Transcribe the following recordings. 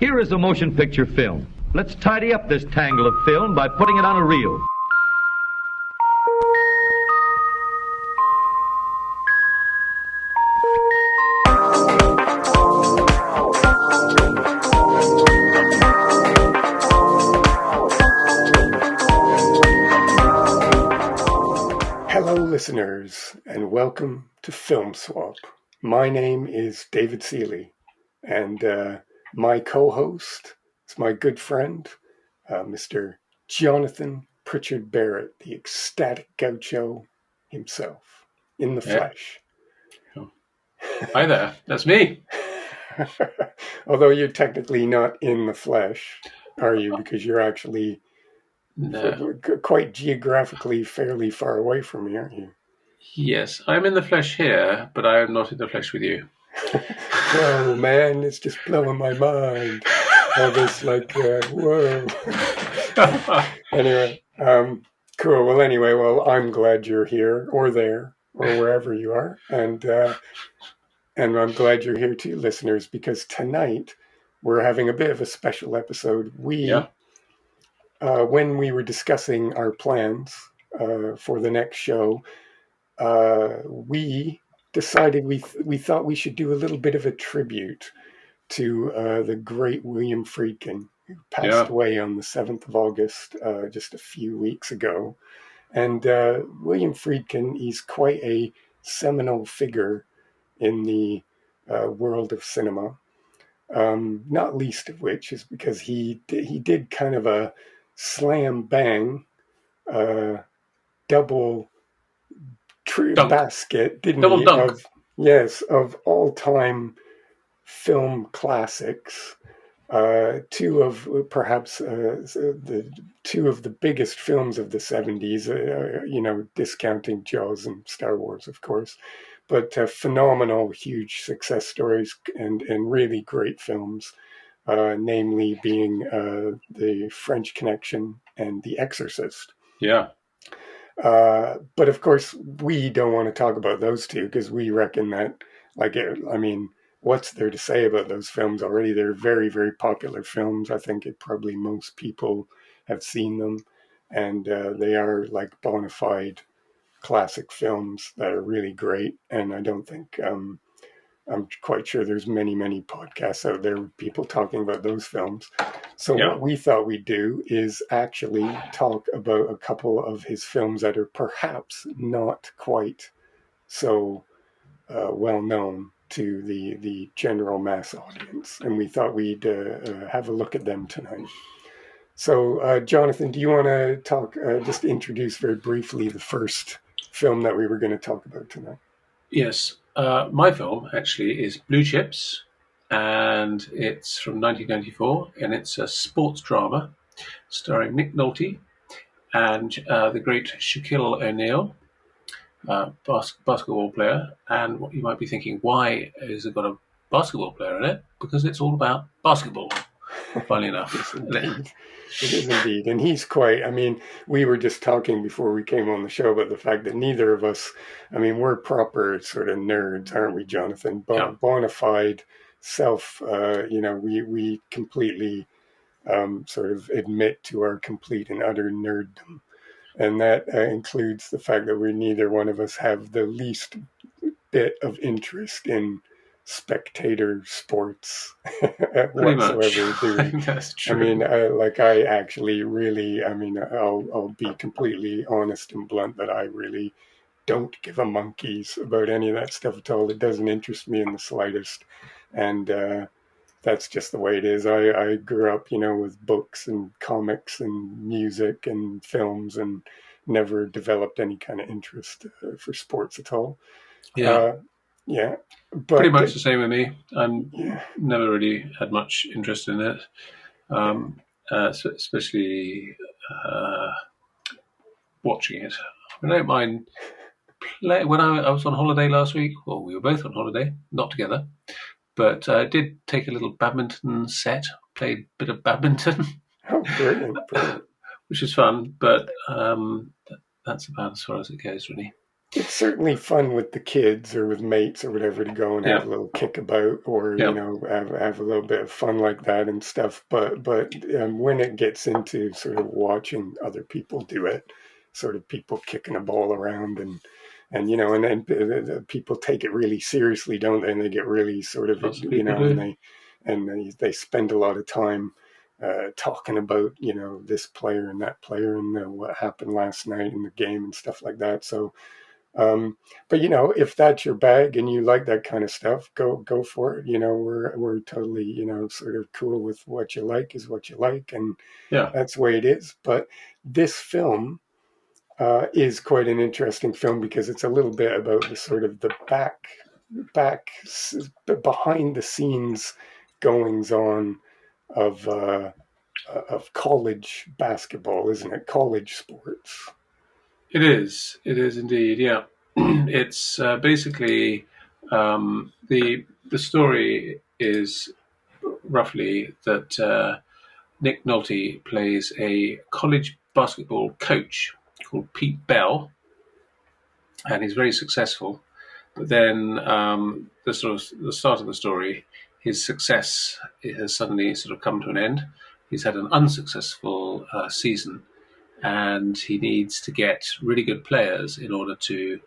Here is a motion picture film. Let's tidy up this tangle of film by putting it on a reel. Hello, listeners, and welcome to Film Swap. My name is David Seeley, and my co-host is my good friend, Mr. Jonathan Pritchard Barrett, the ecstatic gaucho himself, in the flesh. Oh. Hi there, that's me. Although you're technically not in the flesh, are you? Because you're actually quite geographically fairly far away from me, aren't you? Yes, I'm in the flesh here, but I am not in the flesh with you. Whoa, man, it's just blowing my mind. All this, whoa. Anyway, cool. Well, anyway, I'm glad you're here or there or wherever you are. And I'm glad you're here too, listeners, because tonight we're having a bit of a special episode. When we were discussing our plans for the next show, we decided we thought we should do a little bit of a tribute to the great William Friedkin, who passed away on the 7th of August, just a few weeks ago. And William Friedkin, he's quite a seminal figure in the world of cinema, not least of which is because he did kind of a slam bang double basket, didn't double he? dunk. Of all-time film classics. Two of the biggest films of the 70s, discounting Jaws and Star Wars, of course, but phenomenal, huge success stories and really great films, namely being The French Connection and The Exorcist. Yeah. But of course, we don't want to talk about those two because we reckon that, what's there to say about those films already? They're very, very popular films. I think probably most people have seen them, and they are like bona fide classic films that are really great. And I don't think I'm quite sure there's many, many podcasts out there with people talking about those films. So what we thought we'd do is actually talk about a couple of his films that are perhaps not quite so well known to the general mass audience. And we thought we'd have a look at them tonight. So, Jonathan, do you want to just introduce very briefly the first film that we were going to talk about tonight? Yes. My film actually is Blue Chips, and it's from 1994, and it's a sports drama starring Nick Nolte and the great Shaquille O'Neal, basketball player. And what you might be thinking, why has it got a basketball player in it? Because it's all about basketball, funnily enough. It is indeed. And he's we were just talking before we came on the show about the fact that neither of us, we're proper sort of nerds, aren't we, Jonathan? Bona fide we completely sort of admit to our complete and utter nerddom. And that includes the fact that neither one of us have the least bit of interest in spectator sports whatsoever. That's true. I actually really, I'll be completely honest and blunt that I really don't give a monkeys about any of that stuff at all. It doesn't interest me in the slightest. And that's just the way it is. I grew up, with books and comics and music and films and never developed any kind of interest for sports at all. But pretty much the same with me. I'm never really had much interest in it, especially watching it. I don't mind when I was on holiday last week. Well, we were both on holiday, not together, but I did take a little badminton set, played a bit of badminton. Oh, brilliant. Which is fun, but that's about as far as it goes, really. It's certainly fun with the kids or with mates or whatever to go and have Yeah, a little kickabout or yeah, have a little bit of fun like that and stuff. But when it gets into sort of watching other people do it, sort of people kicking a ball around and then people take it really seriously, don't they? And they get really sort of lots of people and do. they spend a lot of time talking about this player and that player and what happened last night in the game and stuff like that. So but if that's your bag and you like that kind of stuff, go for it. We're totally, sort of cool with what you like is what you like, and Yeah, that's the way it is. But this film is quite an interesting film because it's a little bit about the sort of the back behind the scenes goings on of of college basketball, isn't it? College sports. it is. It is indeed. Yeah, it's basically the story is roughly that Nick Nolte plays a college basketball coach called Pete Bell, and he's very successful. But then the start of the story, his success has suddenly sort of come to an end. He's had an unsuccessful season, and he needs to get really good players in order to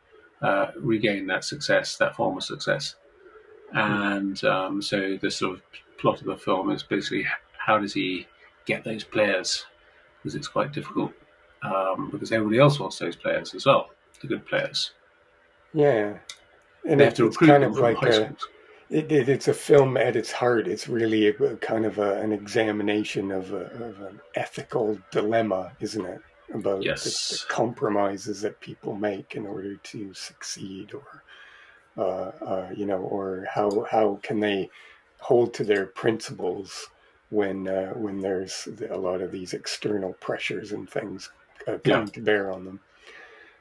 regain that success, that former success. Hmm. And so the sort of plot of the film is basically how does he get those players? Because it's quite difficult because everybody else wants those players as well, the good players. Yeah, and They have to it's recruit kind them of from like high schools. it's a film at its heart. It's really kind of an examination of an ethical dilemma, isn't it? About the Yes. compromises that people make in order to succeed, or or how can they hold to their principles when there's a lot of these external pressures and things Yeah. coming to bear on them.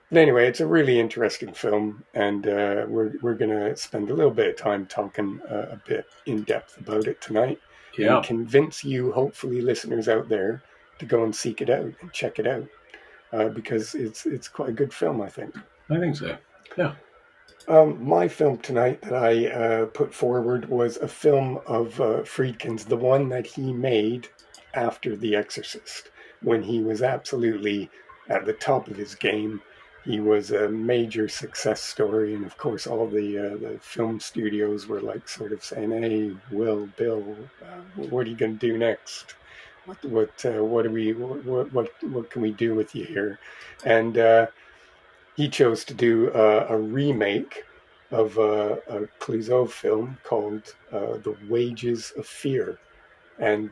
But anyway, it's a really interesting film, and we're going to spend a little bit of time talking a bit in depth about it tonight, and Yeah. convince you, hopefully, listeners out there, to go and seek it out and check it out because it's quite a good film, I think. I think so. Yeah. My film tonight that I put forward was a film of Friedkin's, the one that he made after The Exorcist, when he was absolutely at the top of his game. He was a major success story, and of course, all the film studios were like sort of saying, "Hey, Bill, what are you going to do next? What do we what can we do with you here?" And he chose to do a remake of a Clouseau film called "The Wages of Fear," and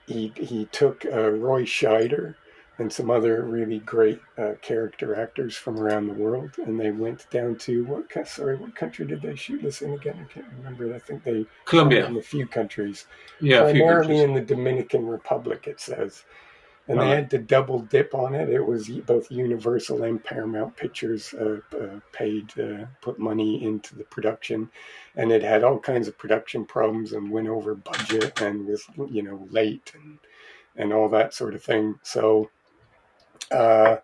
he took Roy Scheider and some other really great character actors from around the world, and they went down to what country did they shoot this in again? I can't remember. I think they shot it Colombia. in a few countries, Yeah, a few primarily countries. in the Dominican Republic, it says, and All they right. had to double dip on it. It was both Universal and Paramount Pictures paid put money into the production, and it had all kinds of production problems and went over budget and was late and all that sort of thing. So uh,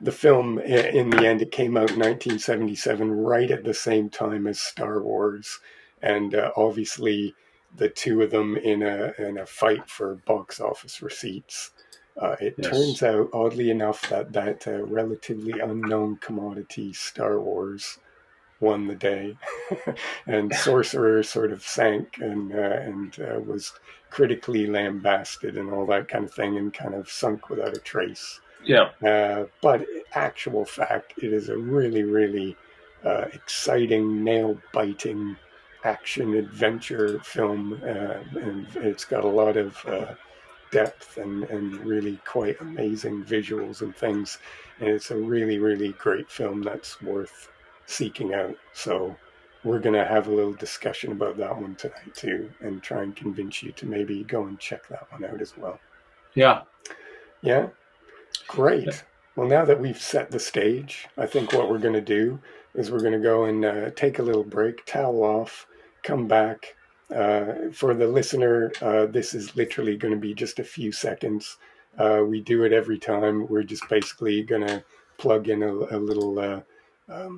the film, in the end, it came out in 1977, right at the same time as Star Wars, and obviously the two of them in a fight for box office receipts. It Yes. turns out, oddly enough, that relatively unknown commodity, Star Wars, won the day, and Sorcerer sort of sank and was critically lambasted and all that kind of thing, and kind of sunk without a trace. Yeah. But actual fact, it is a really, really exciting, nail biting action adventure film, and it's got a lot of depth and really quite amazing visuals and things. And it's a really, really great film that's worth seeking out. So we're going to have a little discussion about that one tonight too, and try and convince you to maybe go and check that one out as well. Yeah. Yeah, great. Well, now that we've set the stage, I think what we're going to do is we're going to go and take a little break, towel off, come back. For the listener, this is literally going to be just a few seconds. We do it every time. We're just basically going to plug in a little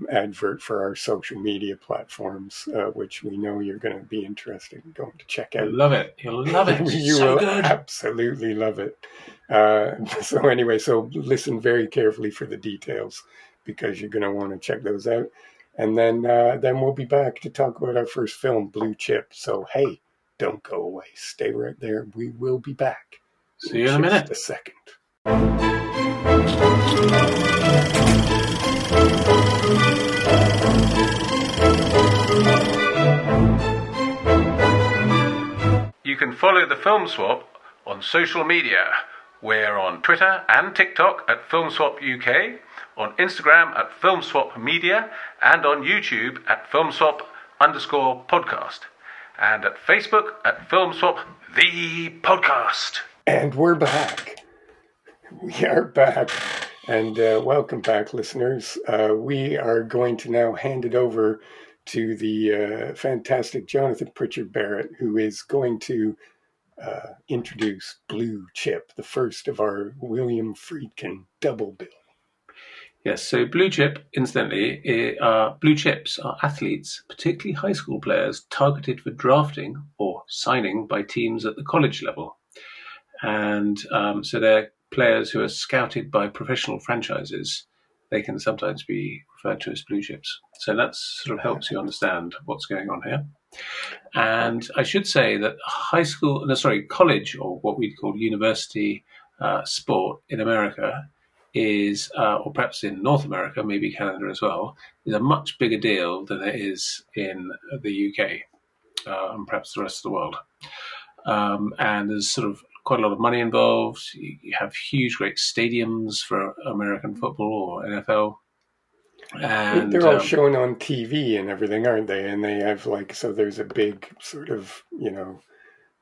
advert for our social media platforms, which we know you're going to be interested in going to check out. You'll love it. You'll love it. You so will good. absolutely love it. So anyway, so listen very carefully for the details, because you're going to want to check those out. And then we'll be back to talk about our first film, Blue Chip. So, hey, don't go away. Stay right there. We will be back. See you in a minute. Just a second. You can follow the Film Swap on social media. We're on Twitter and TikTok at Film Swap UK, on Instagram at Film Swap Media, and on YouTube at Film Swap_podcast, and at Facebook at Film Swap the Podcast. And we're back. We are back. And welcome back, listeners. We are going to now hand it over to the fantastic Jonathan Pritchard Barrett, who is going to introduce Blue Chip, the first of our William Friedkin double bill. Yes, so Blue Chip, incidentally, Blue Chips are athletes, particularly high school players, targeted for drafting or signing by teams at the college level. And so they're players who are scouted by professional franchises. They can sometimes be referred to as Blue Chips. So that sort of helps you understand what's going on here. And I should say that college, or what we'd call university sport in America is, or perhaps in North America, maybe Canada as well, is a much bigger deal than it is in the UK and perhaps the rest of the world. And there's sort of quite a lot of money involved. You have huge, great stadiums for American football or NFL. And they're all shown on TV and everything, aren't they? And they have so there's a big sort of,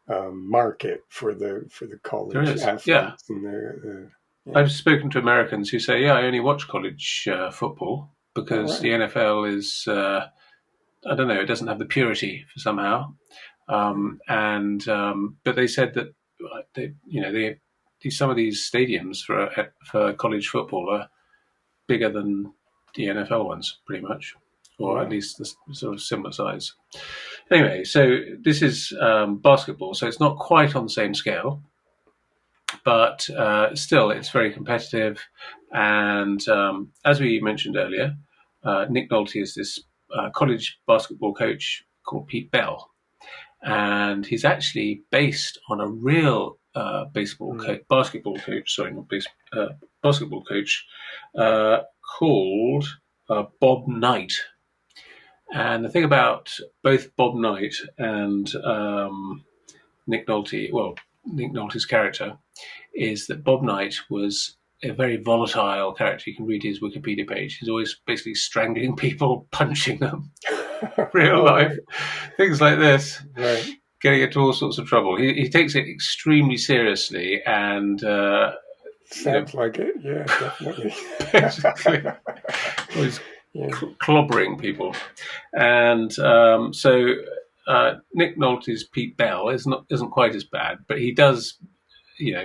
market for the college athletes. Yeah. And I've spoken to Americans who say, I only watch college football because the NFL is, I don't know, it doesn't have the purity for somehow. But they said that some of these stadiums for college football are bigger than the NFL ones, pretty much, or at least the sort of similar size. Anyway, so this is basketball, so it's not quite on the same scale, but still it's very competitive. And as we mentioned earlier, Nick Nolte is this college basketball coach called Pete Bell, and he's actually based on a real basketball coach called Bob Knight. And the thing about both Bob Knight and Nick Nolte's character, is that Bob Knight was a very volatile character. You can read his Wikipedia page. He's always basically strangling people, punching them, real life, things like this, getting into all sorts of trouble. He takes it extremely seriously, and sounds like it, yeah, definitely. Basically, he's clobbering people, and so Nick Nolte's Pete Bell isn't quite as bad, but he does,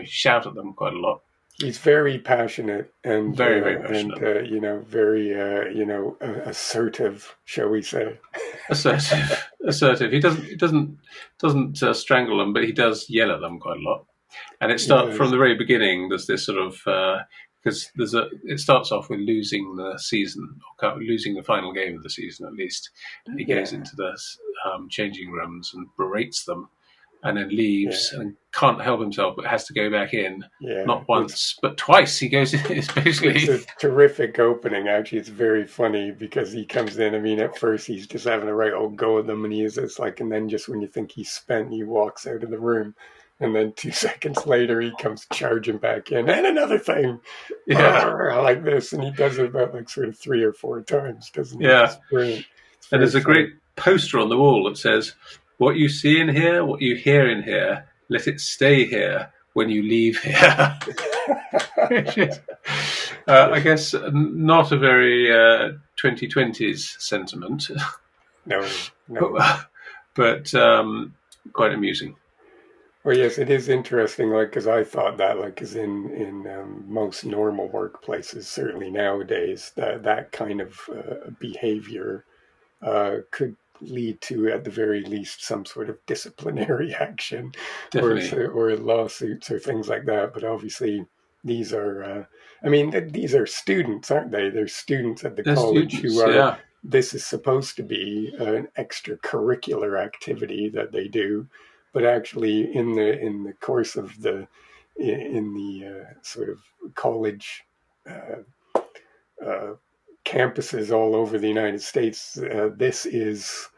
shout at them quite a lot. He's very passionate and very, very passionate, and very assertive, shall we say? Assertive. He doesn't strangle them, but he does yell at them quite a lot. And it starts from the very beginning. There's this sort of because it starts off with losing the season, or losing the final game of the season at least. And he goes into the changing rooms and berates them, and then leaves and can't help himself, but has to go back in. Not once, but twice. He goes in. It's a terrific opening. Actually, it's very funny because he comes in. I mean, at first he's just having a right old go at them, and and then just when you think he's spent, he walks out of the room. And then 2 seconds later, he comes charging back in. And another thing, like this. And he does it about sort of 3 or 4 times, doesn't he? Yeah. It's brilliant. And there's a great poster on the wall that says, "What you see in here, what you hear in here, let it stay here when you leave here." Which is, I guess, not a very 2020s sentiment. No. But quite amusing. Well, yes, it is interesting. Like, because I thought that, like, as in most normal workplaces, certainly nowadays, that kind of behavior could lead to, at the very least, some sort of disciplinary action, Definitely. or lawsuits or things like that. But obviously, these are, I mean, these are students, aren't they? They're students at the They're college who students, are. yeah, This is supposed to be an extracurricular activity that they do, but actually, in the course of in the sort of college. Uh, uh, Campuses all over the United States, this is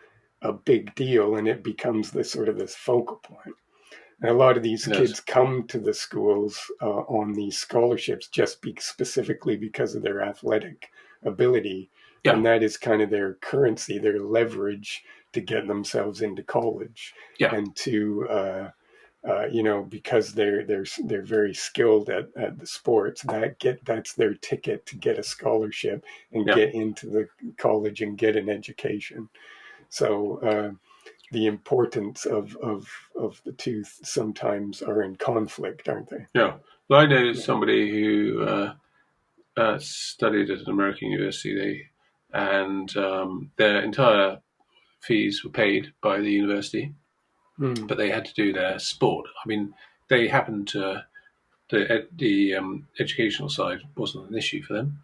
a big deal, and it becomes this sort of this focal point. And a lot of these it does. kids come to the schools on these scholarships just specifically because of their athletic ability, Yeah, and that is kind of their currency, their leverage to get themselves into college yeah, and to because they're very skilled at the sports. That's their ticket to get a scholarship and yeah. get into the college and get an education. So the importance of the two sometimes are in conflict, aren't they? Yeah. Well, I know Yeah. somebody who studied at an American university, and their entire fees were paid by the university, Mm, but they had to do their sport. I mean, they happened to the educational side wasn't an issue for them,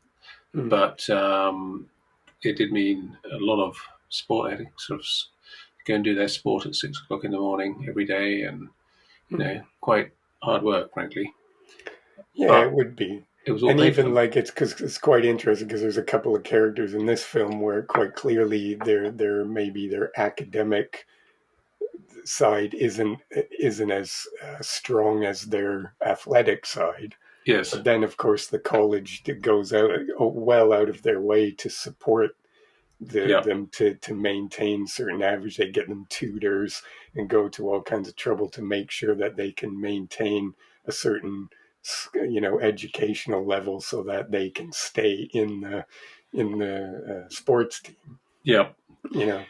mm, but it did mean a lot of sport. They had to sort of go and do their sport at 6 o'clock in the morning every day, and mm. quite hard work, frankly. Yeah, it But would be. it was all And paid for even them. like it's because it's quite interesting because there's a couple of characters in this film where quite clearly they're maybe their academic side isn't as strong as their athletic side. Yes. But then, of course, the college that goes out well out of their way to support Yeah. them to maintain certain average. They get them tutors and go to all kinds of trouble to make sure that they can maintain a certain educational level so that they can stay in the sports team. Yeah.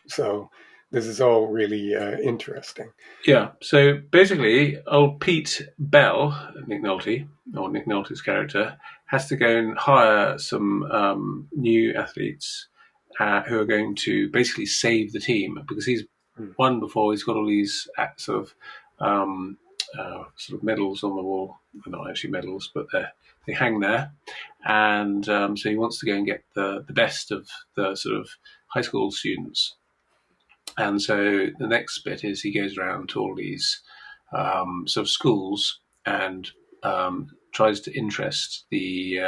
So this is all really interesting. Yeah. So basically, old Pete Bell, Nick Nolte, or Nick Nolte's character, has to go and hire some new athletes who are going to basically save the team because he's Mm, won before. He's got all these sort of medals on the wall. They're not actually medals, but they hang there. And so he wants to go and get the best of the sort of high school students. And so the next bit is he goes around to all these sort of schools and tries to interest the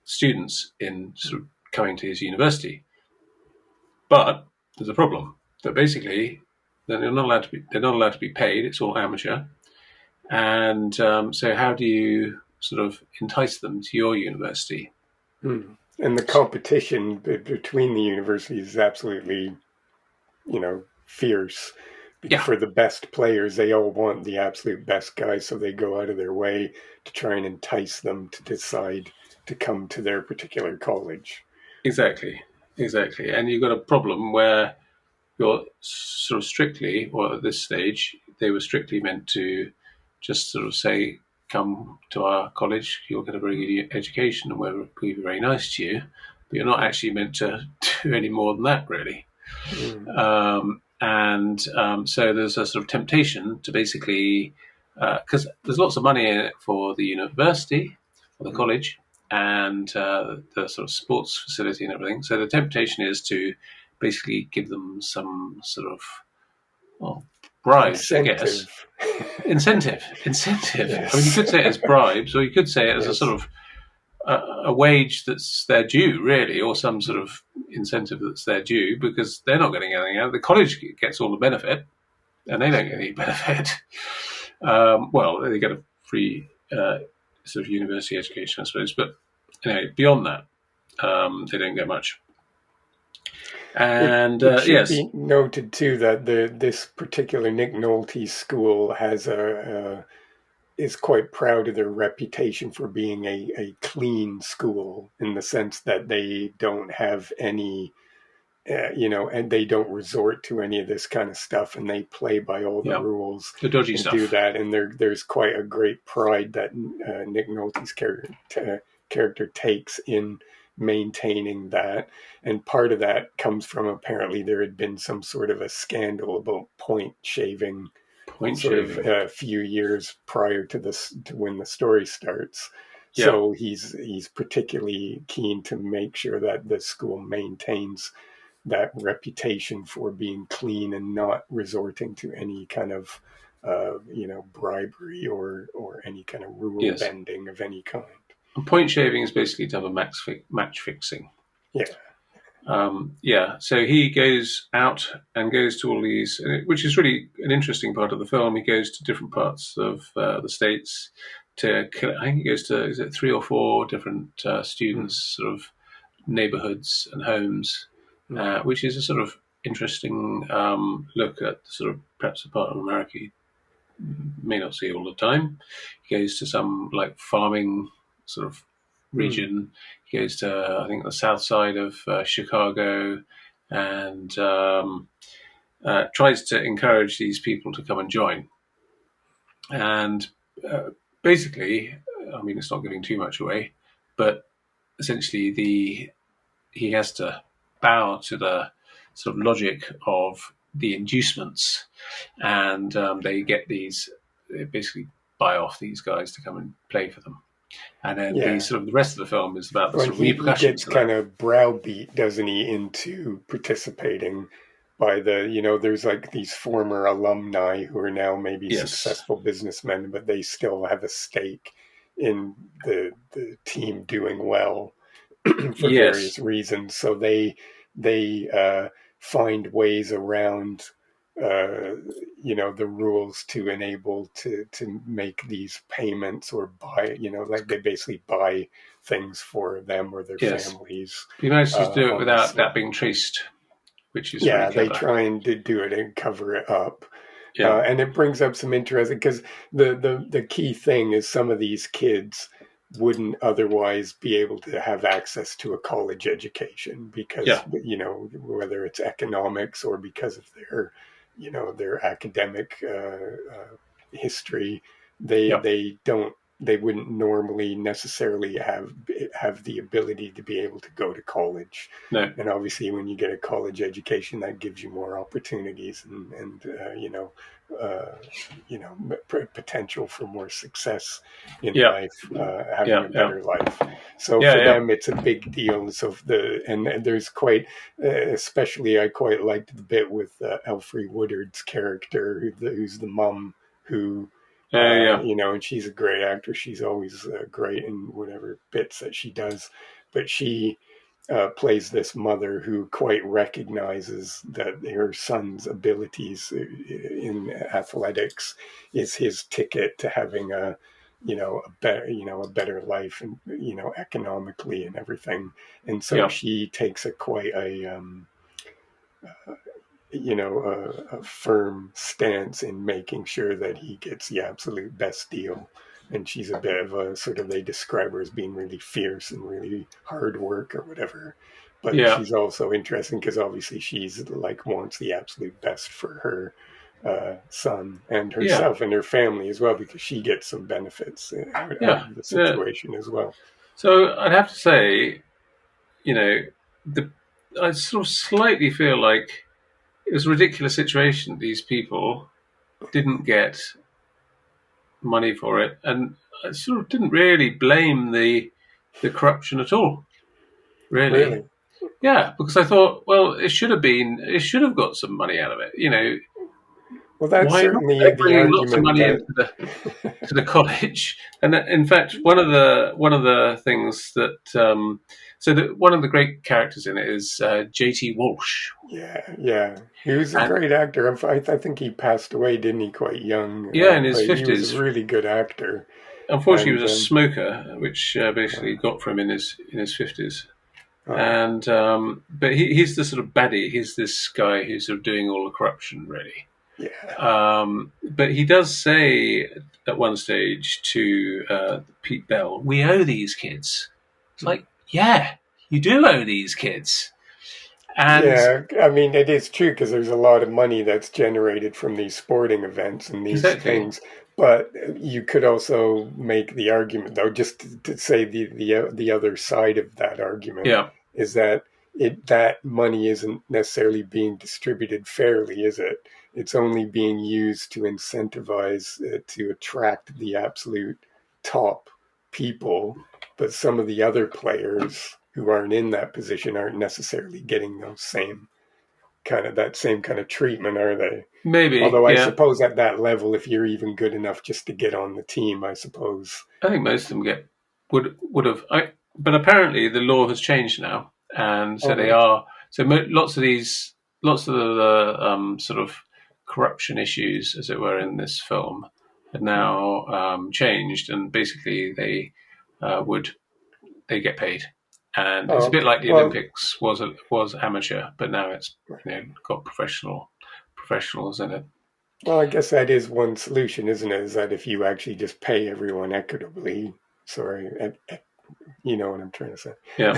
students in sort of coming to his university. But there's a problem that basically they're not allowed to be paid. It's all amateur. And so how do you sort of entice them to your university? mm. And the competition between the universities is absolutely, fierce. Yeah, For the best players, they all want the absolute best guys, so they go out of their way to try and entice them to decide to come to their particular college. exactly, exactly. And you've got a problem where you're sort of strictly, or at this stage, they were strictly meant to just sort of say, come to our college, you'll get a very good education and we'll be very nice to you. But you're not actually meant to do any more than that, really. Mm, And so there's a sort of temptation to basically, because there's lots of money in it for the university or the mm. college and the sort of sports facility and everything. So the temptation is to basically give them some sort of, well, bribes, I guess. Incentive. Incentive. I mean, you Yes. could say it as bribes, or you could say it as a sort Yes. of a wage that's their due, really, or some sort of incentive that's their due because they're not getting anything out. The college gets all the benefit, and they don't get any benefit. Well, they get a free sort of university education, I suppose, but anyway, beyond that, they don't get much. And It should yes, be noted too that this particular Nick Nolte school has is quite proud of their reputation for being a clean school in the sense that they don't have and they don't resort to any of this kind of stuff, and they play by all the Yeah. rules The dodgy and stuff. do that. And there's quite a great pride that Nick Nolte's character takes in maintaining that. And part of that comes from, apparently there had been some sort of a scandal about point shaving a few years prior to this, to when the story starts. Yeah. So he's particularly keen to make sure that the school maintains that reputation for being clean and not resorting to any kind of bribery or any kind of rule bending of any kind. And point shaving is basically to have a match fixing. Yeah. So he goes out and goes to all these, which is really an interesting part of the film. He goes to different parts of the States I think he goes to, is it 3 or 4 different students' sort of neighborhoods and homes, which is a sort of interesting look at sort of perhaps a part of America you may not see all the time. He goes to some like farming sort of region. He goes to, I think, the south side of Chicago, and tries to encourage these people to come and join. And basically, I mean, it's not giving too much away, but essentially he has to bow to the sort of logic of the inducements, and they basically buy off these guys to come and play for them. And then the rest of the film is about the sort of repercussions. He gets kind of browbeat, doesn't he, into participating by there's like these former alumni who are now maybe successful businessmen, but they still have a stake in the team doing well for various reasons. So they find ways around the rules to enable to make these payments or buy, like they basically buy things for them or their families. He managed to do it without that being traced, which is really clever. They try and do it and cover it up. And it brings up some interesting, because the key thing is some of these kids wouldn't otherwise be able to have access to a college education because, whether it's economics or because of their academic history, they wouldn't normally necessarily have the ability to be able to go to college. No. And obviously when you get a college education, that gives you more opportunities and potential for more success in life, having a better life. So for them, it's a big deal. So and there's quite, especially I quite liked the bit with Elfrey Woodard's character, who's the mum who, and she's a great actress. She's always great in whatever bits that she does. But she plays this mother who quite recognizes that her son's abilities in athletics is his ticket to having a better life, and economically and everything. And so she takes a firm stance in making sure that he gets the absolute best deal. And she's a bit of a sort of, they describe her as being really fierce and really hard work or whatever. But she's also interesting because obviously she's like wants the absolute best for her son and herself and her family as well, because she gets some benefits out of the situation as well. So I'd have to say, I sort of slightly feel like it was a ridiculous situation. These people didn't get money for it, and I sort of didn't really blame the corruption at all. Really? Yeah, because I thought, well, it should have got some money out of it. Well, that's certainly the argument. Lots of money into the college, and in fact, one of the things that one of the great characters in it is J.T. Walsh. Yeah, he was a great actor. I think he passed away, didn't he? Quite young. Yeah, in his 50s. He was a really good actor. Unfortunately, he was a smoker, which basically got for him in his 50s. And but he's the sort of baddie. He's this guy who's sort of doing all the corruption, really. Yeah. But he does say at one stage to Pete Bell, "We owe these kids." It's like, yeah, you do owe these kids. And Yeah, I mean, it is true because there's a lot of money that's generated from these sporting events and these exactly, things. But you could also make the argument, though, just to say the other side of that argument yeah, is that that money isn't necessarily being distributed fairly, is it? It's only being used to incentivize to attract the absolute top people, but some of the other players who aren't in that position aren't necessarily getting those same kind of treatment, are they? maybe, Although I yeah. suppose at that level, if you're even good enough just to get on the team, I suppose. I think most of them would have. But apparently the law has changed now, and so All they right. are. So lots of the sort of corruption issues, as it were, in this film, have now changed, and basically would they get paid, and Oh, it's a bit okay. like the Well, Olympics was amateur, but now it's got professionals in it. well, I guess that is one solution, isn't it? Is that if you actually just pay everyone equitably, sorry, you know what I'm trying to say. Yeah,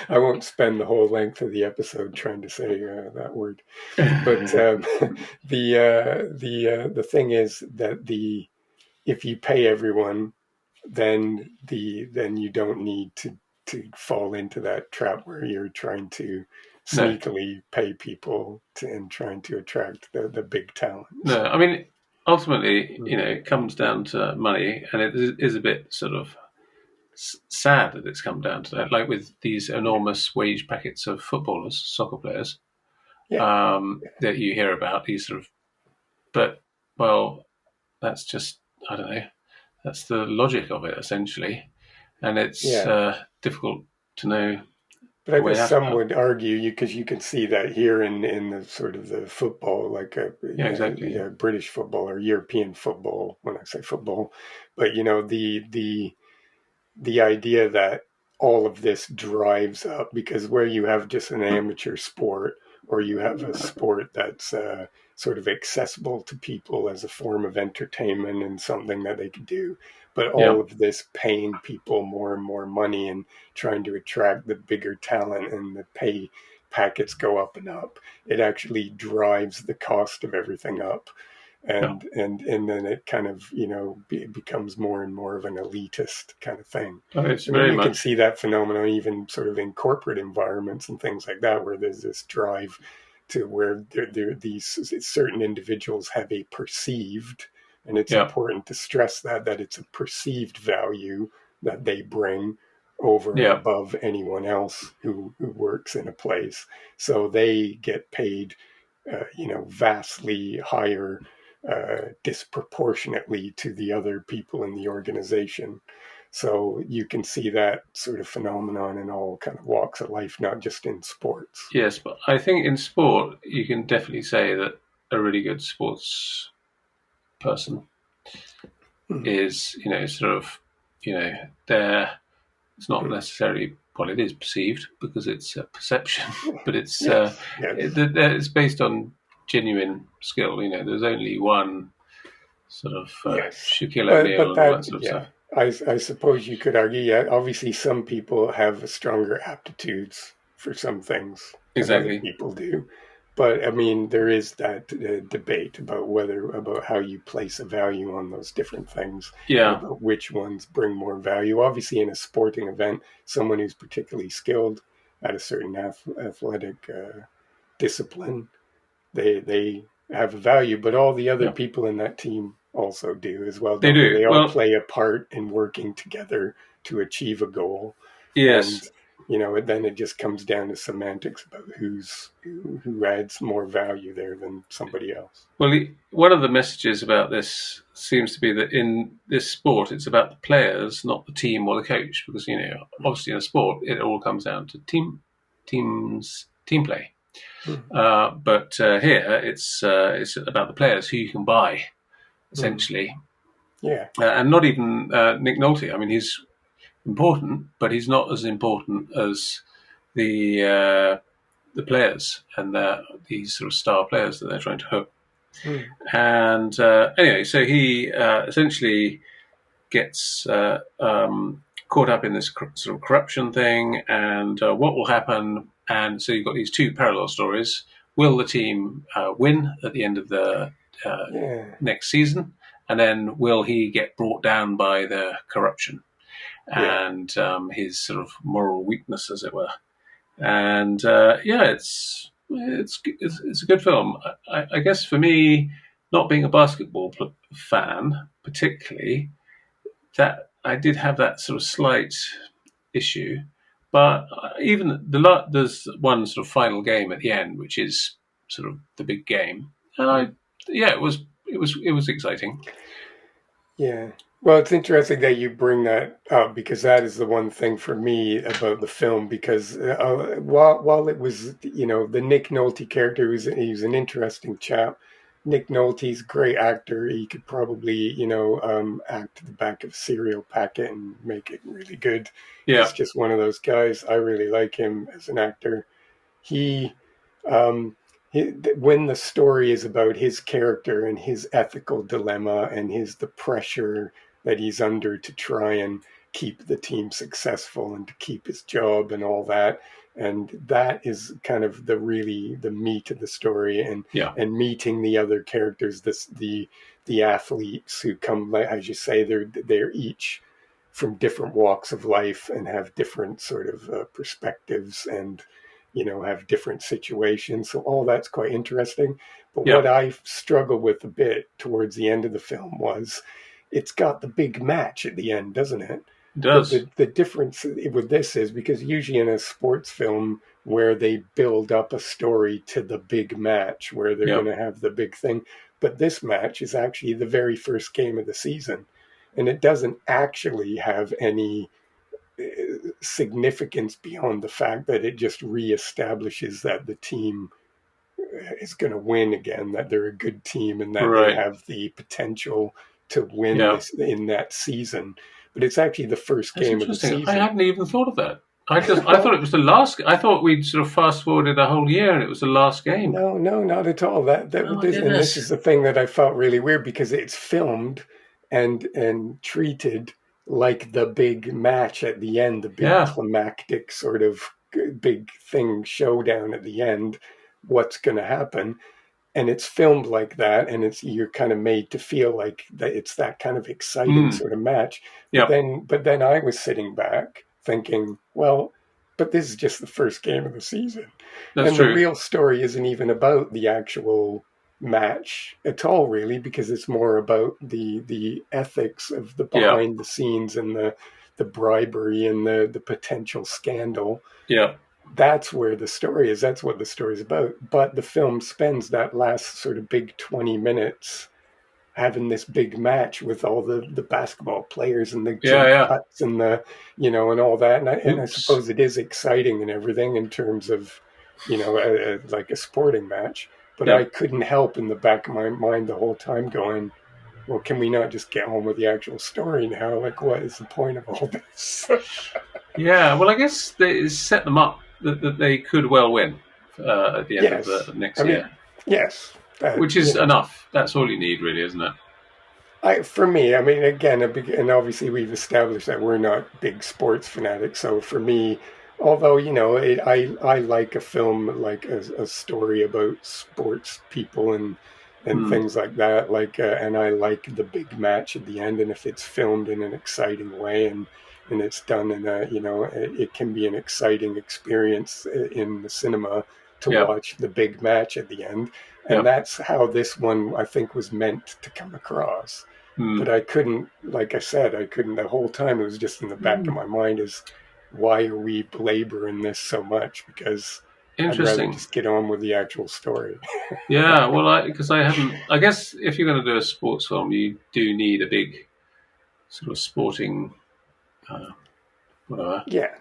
I won't spend the whole length of the episode trying to say that word. But the thing is that if you pay everyone, then you don't need to fall into that trap where you're trying to no, sneakily pay people and trying to attract the big talents. no. I mean, ultimately, Mm. it comes down to money, and it is a bit sort of sad that it's come down to that. Like with these enormous wage packets of footballers, soccer players, Yeah, that you hear about. These sort of, but well, that's just I don't know. That's the logic of it essentially, and it's yeah. difficult to know But I the way guess out of some that. would argue because you can see that here in the sort of the football, like Yeah, exactly. British football or European football. When I say football, but the idea that all of this drives up because where you have just an amateur sport or you have a sport that's sort of accessible to people as a form of entertainment and something that they could do, but all Yeah, of this paying people more and more money and trying to attract the bigger talent and the pay packets go up and up, it actually drives the cost of everything up, yeah. and then it kind of becomes more and more of an elitist kind of thing. It's I mean, very you can much. see that phenomenon even sort of in corporate environments and things like that, where there's this drive to where these certain individuals have a perceived, and it's Yeah, important to stress that it's a perceived value that they bring over and yeah, above anyone else who works in a place. So they get paid, vastly higher, disproportionately to the other people in the organization. So you can see that sort of phenomenon in all kind of walks of life, not just in sports. yes. But I think in sport, you can definitely say that a really good sports person Mm. is, sort of, they're it's not Mm. necessarily well, it is perceived because it's a perception, but Yes, yes, it's based on genuine skill. There's only one sort of yes. Shaquille O'Neal But and all that, that sort of yeah, stuff. I suppose you could argue, yeah, obviously some people have stronger aptitudes for some things than other Exactly. people do. But I mean, there is that debate about how you place a value on those different things and Yeah. about which ones bring more value. Obviously, in a sporting event, someone who's particularly skilled at a certain athletic discipline, they have a value, but all the other Yeah. people in that team also do as well, They don't they? do. They all Well, play a part in working together to achieve a goal, and yes. then it just comes down to semantics about who adds more value there than somebody else. Well, one of the messages about this seems to be that in this sport, it's about the players, not the team or the coach, because obviously in a sport, it all comes down to team play. Mm. But here, it's about the players who you can buy, Mm. essentially, Yeah. and not even Nick Nolte. I mean, he's important, but he's not as important as the players and these sort of star players that they're trying to hook. Mm. And anyway, so he essentially gets caught up in this sort of corruption thing, and what will happen And so you've got these two parallel stories. Will the team win at the end of the Yeah. next season? And then will he get brought down by the corruption Yeah. and his sort of moral weakness, as it were? And it's a good film. I guess for me, not being a basketball fan particularly, that I did have that sort of slight issue. But even there's one sort of final game at the end, which is sort of the big game, and it was exciting. Yeah. Well, it's interesting that you bring that up because that is the one thing for me about the film. Because while it was, the Nick Nolte character, he was an interesting chap. Nick Nolte's a great actor. He could probably, act the back of a cereal packet and make it really good. Yeah, He's just one of those guys. I really like him as an actor. He, um, when the story is about his character and his ethical dilemma and the pressure that he's under to try and keep the team successful and to keep his job and all that, and that is kind of the meat of the story, yeah, and meeting the other characters, the athletes who come, like as you say, they're each from different walks of life and have different sort of perspectives, and have different situations. So all that's quite interesting. But yeah. what I struggle with a bit towards the end of the film was it's got the big match at the end, doesn't it? It But does. the difference with this is because usually in a sports film where they build up a story to the big match where they're Yeah, going to have the big thing, but this match is actually the very first game of the season, and it doesn't actually have any significance beyond the fact that it just reestablishes that the team is going to win again, that they're a good team, and that they right. have the potential to win Yeah, this in that season. But it's actually the first that's game of the interesting. I season. hadn't even thought of that. I thought Well, it was the last. I thought we'd sort of fast forwarded a whole year and it was the last game. no, no, not at all. Oh my This goodness. is the thing that I felt really weird because it's filmed and treated like the big match at the end, the big Yeah, climactic sort of big thing showdown at the end. What's going to happen? And it's filmed like that, and you're kind of made to feel like that it's that kind of exciting mm, sort of match. yeah, But then I was sitting back thinking, well, but this is just the first game of the season, that's and the true. real story isn't even about the actual match at all, really, because it's more about the ethics of the Yeah, behind the scenes and the bribery and the potential scandal. yeah, That's where the story is. That's what the story is about. But the film spends that last sort of big 20 minutes having this big match with all the basketball players and the yeah, jump yeah. cuts and and all that. And I Oops. suppose it is exciting and everything in terms of, like a sporting match. But I Yeah, couldn't help in the back of my mind the whole time going, well, can we not just get on with the actual story now? Like, what is the point of all this? yeah. Well, I guess they set them up that they could well win at the end of Yes. the next I year, mean, yes. which You is know, enough. That's all you need, really, isn't it? for me, I mean, again, and obviously we've established that we're not big sports fanatics. So for me, although I like a film like a story about sports people and Hmm. things like that. And I like the big match at the end, and if it's filmed in an exciting way and it's done in it can be an exciting experience in the cinema to Yeah, watch the big match at the end. And yeah. that's how this one, I think, was meant to come across. Hmm. But I couldn't, like I said, I couldn't the whole time. It was just in the back of Hmm. my mind is why are we belaboring this so much? Because I'd rather Interesting. just get on with the actual story. Yeah, well, because I haven't. I guess if you're going to do a sports film, you do need a big sort of sporting, uh, whatever, Yeah,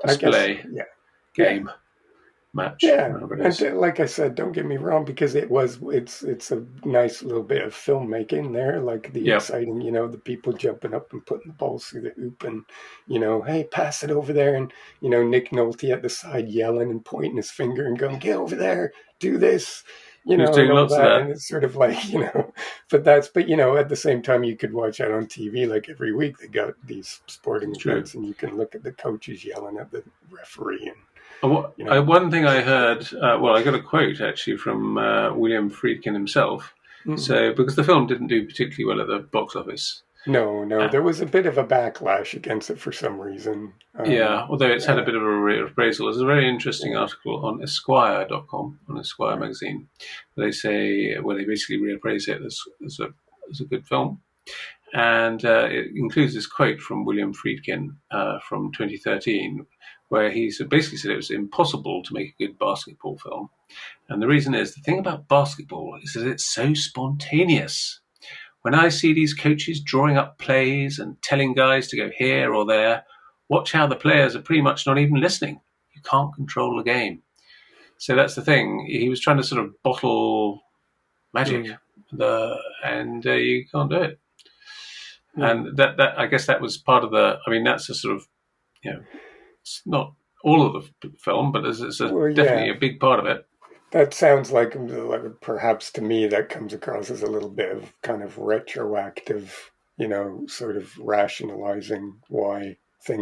I guess. display, Yeah, yeah. game, match, Yeah, whatever it and is. like I said, don't get me wrong, because it's a nice little bit of filmmaking there, like the Yeah, exciting, the people jumping up and putting the balls through the hoop, and hey, pass it over there, and Nick Nolte at the side yelling and pointing his finger and going, get over there, do this, he was and doing all lots of that, that. and it's sort of like but at the same time you could watch that on TV like every week they got these sporting It's true. events, and you can look at the coaches yelling at the referee You know. One thing I heard, I got a quote actually from William Friedkin himself. Mm. So, because the film didn't do particularly well at the box office. No, there was a bit of a backlash against it for some reason. Yeah, although it's had a bit of a reappraisal. There's a very interesting Yeah. article on Esquire.com, on Esquire magazine, where they basically reappraise it as a good film. And it includes this quote from William Friedkin from 2013, where he basically said it was impossible to make a good basketball film. And the reason is, the thing about basketball is that it's so spontaneous. When I see these coaches drawing up plays and telling guys to go here or there, watch how the players are pretty much not even listening. You can't control the game. So that's the thing. He was trying to sort of bottle magic, Mm. and you can't do it. Yeah. And that I guess that was part of the. I mean, that's a sort of, it's not all of the film, but it's Well, definitely yeah. a big part of it. That sounds like perhaps to me that comes across as a little bit of kind of retroactive, sort of rationalizing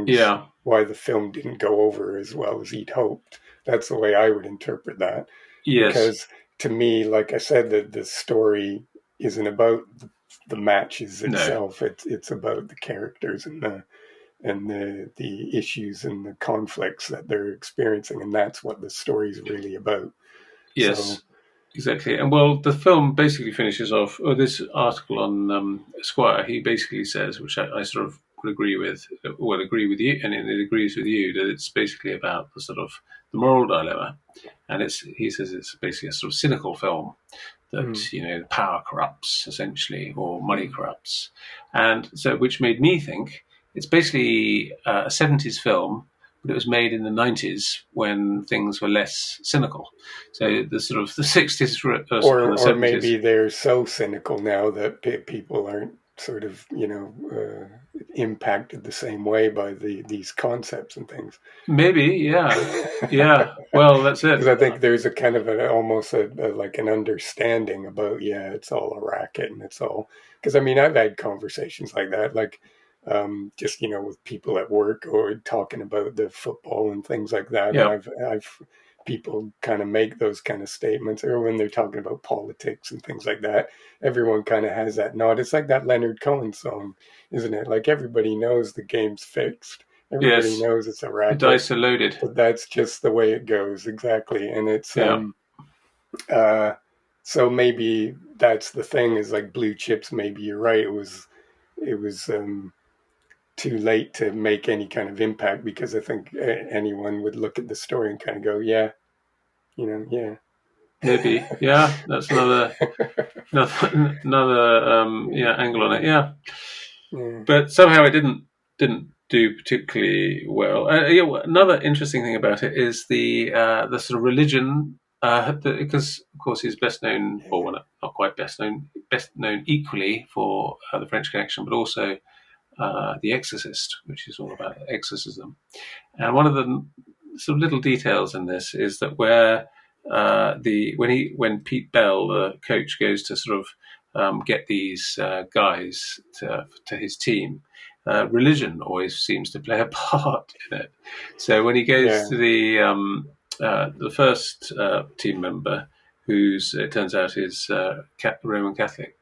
Yeah. why the film didn't go over as well as he'd hoped. That's the way I would interpret that. Yes. Because to me, like I said, the story isn't about the matches No. itself. It's about the characters and the issues and the conflicts that they're experiencing, and that's what the story's really about. So, Yes. Exactly. And well, the film basically finishes off. This article on Esquire, he basically says, which I sort of would agree with, you, and it agrees with you, that it's basically about the sort of the moral dilemma, and he says it's basically a sort of cynical film that power corrupts essentially, or money corrupts, and so which made me think it's basically a 70s film, but it was made in the 90s when things were less cynical. So the sort of the 60s and the or 70s. maybe they're so cynical now that people aren't sort of impacted the same way by these concepts and things. Maybe, yeah, yeah. Well, that's Because it. I think there's a kind of almost like an understanding about, it's all a racket and it's all. Because I mean, I've had conversations like that, like just with people at work or talking about the football and things like that, and Yeah. I've people kind of make those kind of statements, or when they're talking about politics and things like that, everyone kind of has that nod. It's like that Leonard Cohen song, isn't it? Like everybody knows the game's fixed. Everybody Yes. knows it's a The racket, dice are loaded. but that's just the way it goes, exactly. And it's Yeah. uh so maybe that's the thing, is like Blue Chips, maybe you're right, it was too late to make any kind of impact, because I think anyone would look at the story and kind of go, yeah, yeah. Maybe. Yeah. That's another angle on it. Yeah. Yeah. But somehow it didn't do particularly well. Another interesting thing about it is the sort of religion, because of course he's best known, or well, not quite best known equally for the French Connection, but also The Exorcist, which is all about exorcism. And one of the sort of little details in this is that where when Pete Bell, the coach, goes to sort of get these guys to his team, religion always seems to play a part in it. So when he goes to the first team member, who's it turns out is Roman Catholic,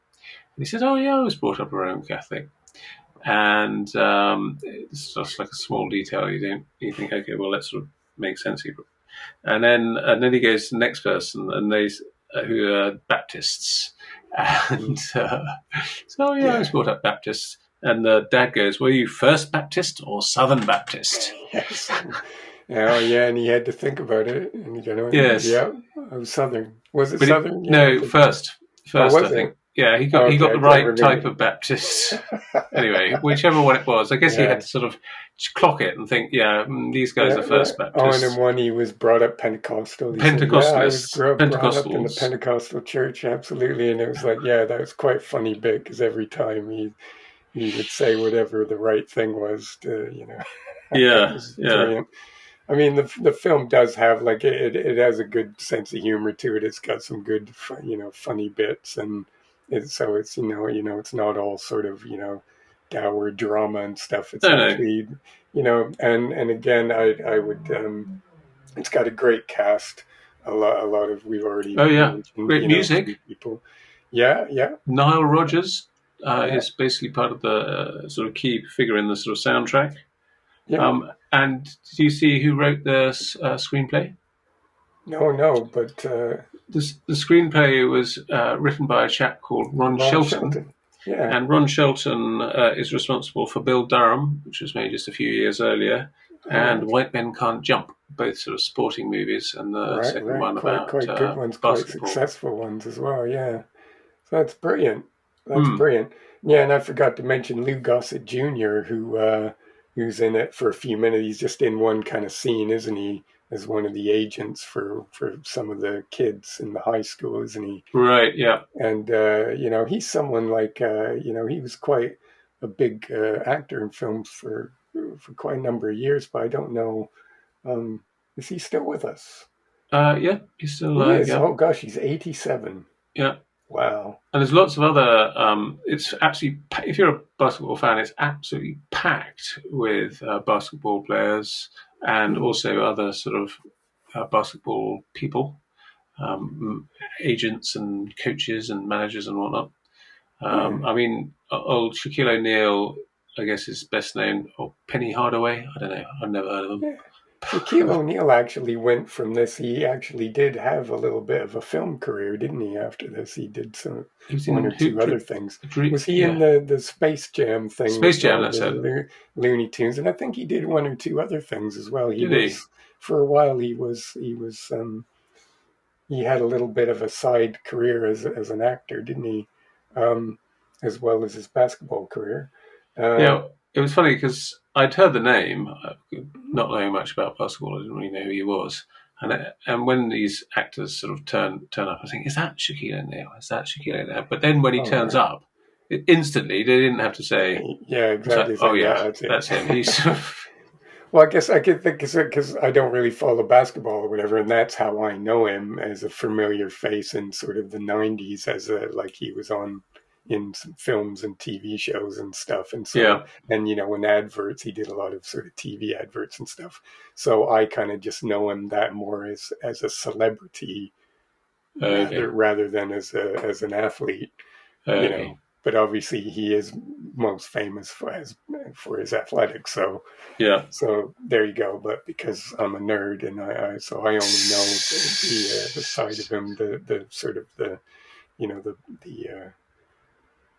and he says, "Oh yeah, I was brought up a Roman Catholic." And it's just like a small detail. You think, okay, well, that sort of makes sense here. And then he goes to the next person, and they who are Baptists, and so I was brought up Baptist. And the dad goes, "Were you First Baptist or Southern Baptist?" Yes. Oh yeah, and he had to think about it, and Yes, I was Southern. Was it but Southern? Yeah, I no, think. first, Oh, I was think. it? Yeah, he Oh, got okay, the I can't right type remember. of Baptist. Anyway, whichever one it was, I guess he Yeah. had to sort of clock it and think, these guys Yeah, are yeah. First Oh, and then Baptists. when he was brought up Pentecostal, he said, "Yeah, I was Pentecostalists, brought up in the Pentecostals. Pentecostal church, absolutely." And it was like, yeah, that was quite a funny bit, because every time he would say whatever the right thing was to, I thought it Yeah, was yeah. brilliant. I mean, the film does have like it has a good sense of humor to it. It's got some good, funny bits, and so it's it's not all sort of dour drama and stuff. It's No, no. actually and again, I would It's got a great cast. A lot of we've already Oh yeah, mentioned, great a few music. people. Yeah, yeah, Nile Rodgers yeah, is basically part of the sort of key figure in the sort of soundtrack. yeah. And did you see who wrote the screenplay? No, no, but The screenplay was written by a chap called Ron Ron Shelton, Shelton. Yeah. and Ron Shelton is responsible for Build Durham, which was made just a few years earlier, All and right. White Men Can't Jump, both sort of sporting movies, and the Right, second right. one Quite, about quite good ones, quite basketball. successful ones as well. Yeah. So that's brilliant. That's Hmm. brilliant. Yeah, and I forgot to mention Lou Gossett Jr., who's in it for a few minutes. He's just in one kind of scene, isn't he? As one of the agents for some of the kids in the high school, isn't he? Right, yeah. And he's someone like he was quite a big actor in films for quite a number of years, but I don't know. Um, is he still with us? Yeah, he's still He alive, is. yeah. Oh gosh, he's 87. Yeah. Wow. And there's lots of other. It's absolutely. If you're a basketball fan, it's absolutely packed with basketball players and Hmm. also other sort of basketball people, agents and coaches and managers and whatnot. Yeah. I mean, old Shaquille O'Neal, I guess, is best known, or Penny Hardaway. I don't know. I've never heard of them. Yeah. Shaquille O'Neal actually went from this. He actually did have a little bit of a film career, didn't he? After this, he did He was one in or two other things. Was he in yeah, the Space Jam thing Space with Jam. all That's it. the Looney Tunes? And I think he did one or two other things as well. He Did he? was for a while. He had a little bit of a side career as an actor, didn't he? Um, as well as his basketball career. Uh, Yeah, it was funny because I'd heard the name, not knowing much about basketball. I didn't really know who he was. And when these actors sort of turn up, I think, is that Shaquille O'Neal? Is that Shaquille O'Neal? But then when he oh, turns right. up, instantly they didn't have to say. Yeah, It's like, exactly. oh So yeah, yeah, that's it. that's him. He's sort of Well, I guess I could think because I don't really follow basketball or whatever, and that's how I know him as a familiar face in sort of the '90s, as a like he was on in some films and TV shows and stuff, and so yeah. and in adverts he did a lot of sort of TV adverts and stuff. So I kind of just know him that more as a celebrity Okay, rather than as an athlete. you okay, know. But obviously, he is most famous for his athletics. yeah, So there you go. But because I'm a nerd and I only know the side of him, the sort of the the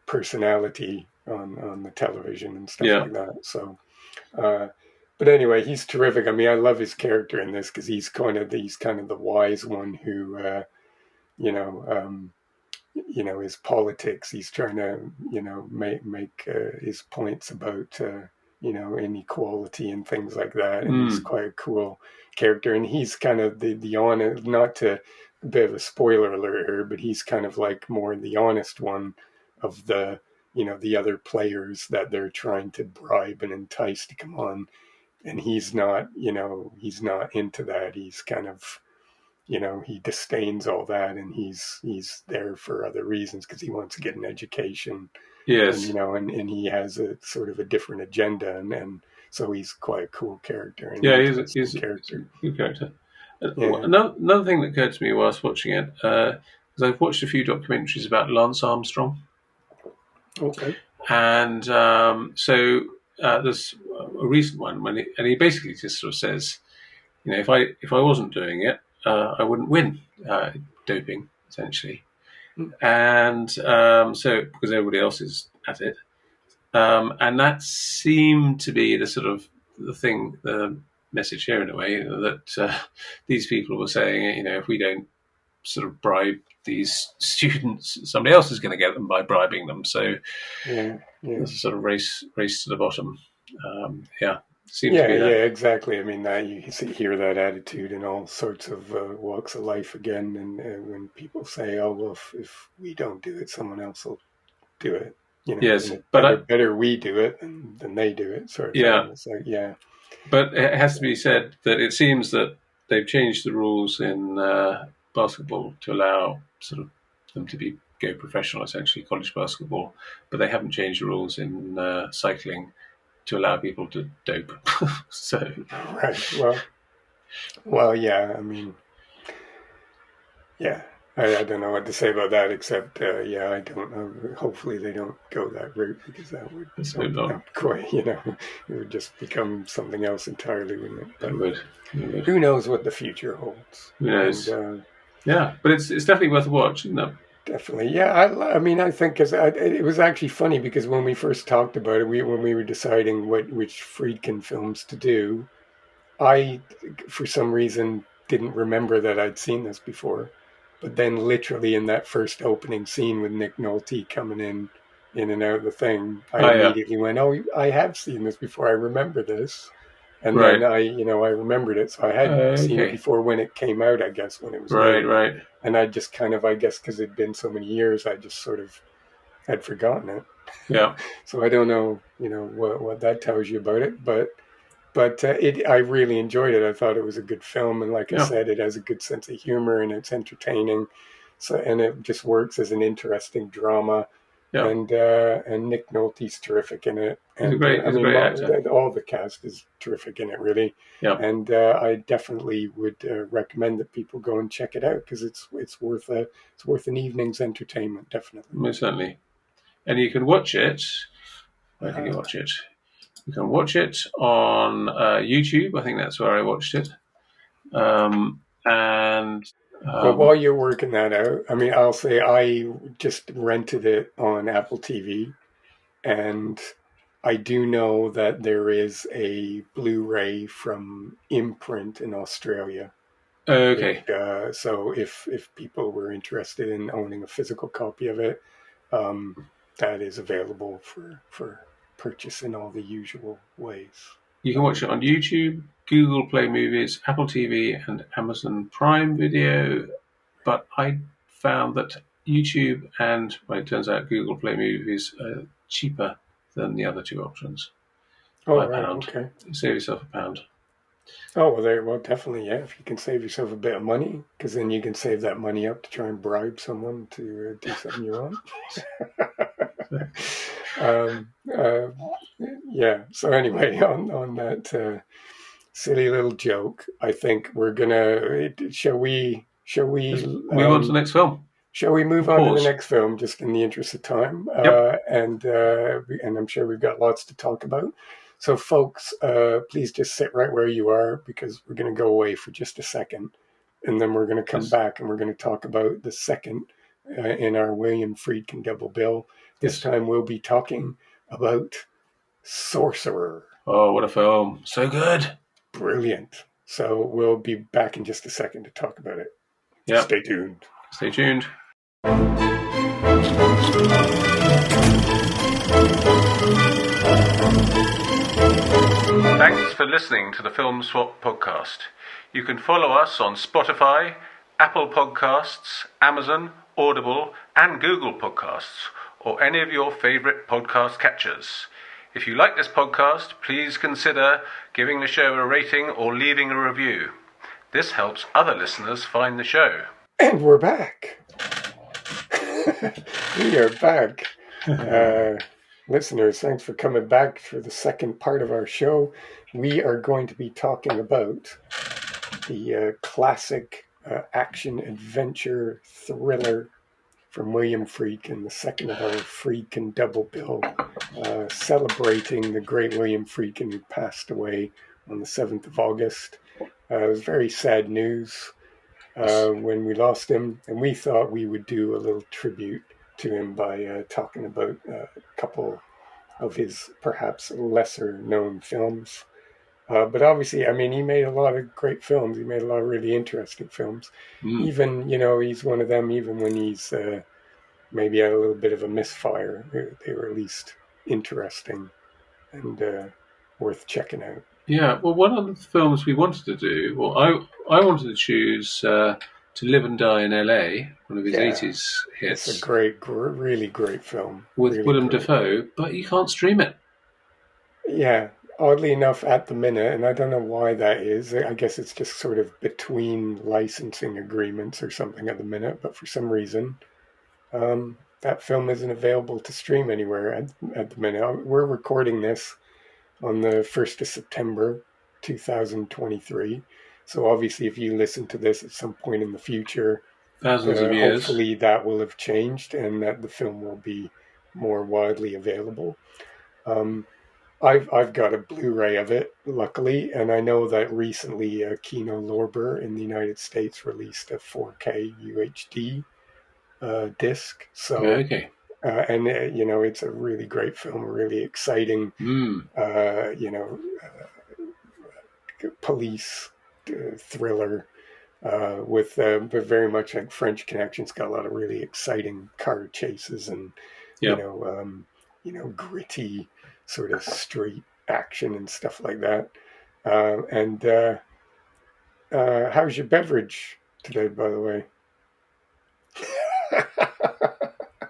personality on the television and stuff yeah, like that. So. Uh, but anyway, he's terrific. I mean, I love his character in this because he's kind of the wise one who, you know, um, his politics. He's trying to make his points about inequality and things like that. And he's mm, quite a cool character. And he's kind of the honest, not to a bit of a spoiler alert here, but he's kind of like more the honest one of the other players that they're trying to bribe and entice to come on. And he's not into that. He's kind of he disdains all that, and he's there for other reasons because he wants to get an education, and yes, and he has a sort of a different agenda, and so he's quite a cool character, an yeah. interesting He's a character. good character. Yeah. Another thing that occurred to me whilst watching it is I've watched a few documentaries about Lance Armstrong, Okay. and there's a recent one and he basically just sort of says, if I wasn't doing it, I wouldn't win doping essentially, Mm. and so because everybody else is at it, and that seemed to be the message here in a way that these people were saying, if we don't sort of bribe these students, somebody else is going to get them by bribing them. So Yeah. Yeah. there's a sort of race to the bottom. Yeah, seemed to Yeah, be that. yeah, exactly. I mean, that hear that attitude in all sorts of walks of life again, and when people say, "Oh, well, if we don't do it, someone else will do it," Yes, and it's but better we do it than they do it, sort of thing. yeah, It's like, yeah, but it has to be said that it seems that they've changed the rules in basketball to allow sort of them to go professional, essentially college basketball, but they haven't changed the rules in cycling to allow people to dope. So right. Well, Well, yeah, I mean, yeah, I don't know what to say about that except, yeah, I don't know. Hopefully they don't go that route because Let's hope that not. would quite, it would just become something else entirely, wouldn't it? It But would. It would. who knows what the future holds? Who And knows? Yeah, but it's definitely worth a watch, isn't it? definitely, yeah. I mean, I think because it was actually funny because when we first talked about it, when we were deciding which Friedkin films to do, I, for some reason, didn't remember that I'd seen this before. But then, literally, in that first opening scene with Nick Nolte coming in and out of the thing, I Oh yeah, immediately went, "Oh, I have seen this before. I remember this." And then right. I remembered it. So I had seen it Okay, before when it came out, I guess, when it was right, new. right. And I just kind of, I guess, because it'd been so many years, I just sort of had forgotten it. Yeah, So I don't know, what that tells you about it, but I really enjoyed it. I thought it was a good film, and like I yeah, said, it has a good sense of humor and it's entertaining. So and it just works as an interesting drama. yeah. And Nick Nolte's terrific in it, and I He's a mean great actor. all the cast is terrific in it, really. Yeah, And I definitely would recommend that people go and check it out because it's worth an evening's entertainment, definitely. most certainly. And you can watch it. Where can you Uh, watch it? You can watch it on YouTube. I think that's where I watched it. And Well, while um, you're working that out, I mean, I'll say I just rented it on Apple TV, and I do know that there is a Blu-ray from Imprint in Australia, which okay, so if people were interested in owning a physical copy of it, um, that is available for purchase in all the usual ways. you can watch it on YouTube, Google Play Movies, Apple TV, and Amazon Prime Video. But I found that YouTube and, well, it turns out Google Play Movies are cheaper than the other two options Oh, by a right, pound. okay. Save yourself a pound. Oh, well, definitely, yeah. If you can save yourself a bit of money, because then you can save that money up to try and bribe someone to do something you want. um, uh, yeah. So anyway, on that silly little joke, I think we're gonna. Let's move on to the next film. Shall we move on to the Pause. next film, just in the interest of time? Yep. And I'm sure we've got lots to talk about. So, folks, please just sit right where you are because we're going to go away for just a second, and then we're going to come Yes. back and we're going to talk about the second in our William Friedkin double bill. This Yes. time we'll be talking about Sorcerer. Oh, what a film. So good. Brilliant. So we'll be back in just a second to talk about it. Yep. Stay tuned. Stay tuned. Thanks for listening to the Film Swap podcast. You can follow us on Spotify, Apple Podcasts, Amazon, Audible, and Google Podcasts, or any of your favorite podcast catchers. If you like this podcast, please consider giving the show a rating or leaving a review. This helps other listeners find the show. And we're back. We are back. Listeners, thanks for coming back for the second part of our show. We are going to be talking about the classic action adventure thriller from William Friedkin, the second of our Friedkin double bill, celebrating the great William Friedkin who passed away on the 7th of August. It was very sad news when we lost him, and we thought we would do a little tribute to him by talking about a couple of his perhaps lesser known films. But obviously, I mean, he made a lot of great films. He made a lot of really interesting films. Even, he's one of them, even when he's maybe had a little bit of a misfire, they were at least interesting and worth checking out. Yeah, well, one of the films we wanted to do, well, I wanted to choose To Live and Die in LA, one of his Yeah, 80s it's a hits, really great film. with Really Willem great. Dafoe, but you can't stream it. Yeah, oddly enough, at the minute, and I don't know why that is. I guess it's just sort of between licensing agreements or something at the minute, but for some reason, that film isn't available to stream anywhere at the minute. We're recording this on the 1st of September 2023. So obviously, if you listen to this at some point in the future, Thousands of years. hopefully that will have changed and that the film will be more widely available. I've got a Blu-ray of it, luckily, and I know that recently Kino Lorber in the United States released a 4K UHD disc. So, Okay. and it's a really great film, really exciting, Mm. Police thriller with very much like French Connection. It's got a lot of really exciting car chases and Yep. gritty sort of street action and stuff like that. And how's your beverage today, by the way?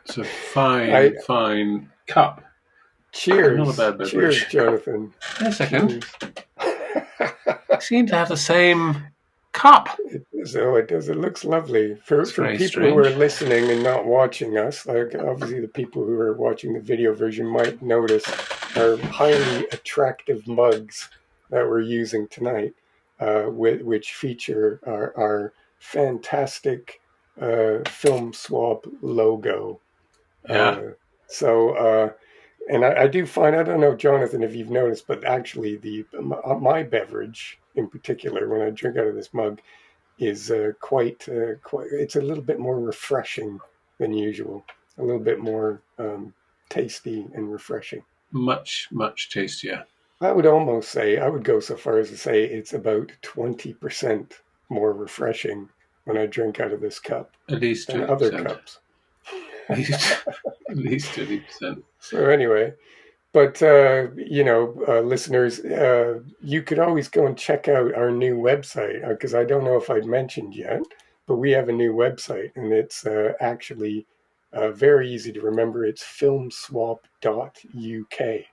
It's a fine cup. Cheers. Not a bad beverage. Cheers, Jonathan. Wait a second. Cheers. I seem to have the same cup. It does. It looks lovely. For very people who are strange. listening and not watching us, like obviously the people who are watching the video version might notice our highly attractive mugs that we're using tonight, which feature our fantastic Film Swap logo. Yeah. And I do find, I don't know, Jonathan, if you've noticed, but actually my beverage in particular, when I drink out of this mug, is quite. It's a little bit more refreshing than usual. A little bit more tasty and refreshing. Much tastier. I would go so far as to say it's about 20% more refreshing when I drink out of this cup At least than 20%. other cups. At least 20%. So anyway, but listeners, you could always go and check out our new website, because I don't know if I'd mentioned yet, but we have a new website, and it's actually very easy to remember. It's filmswap.uk.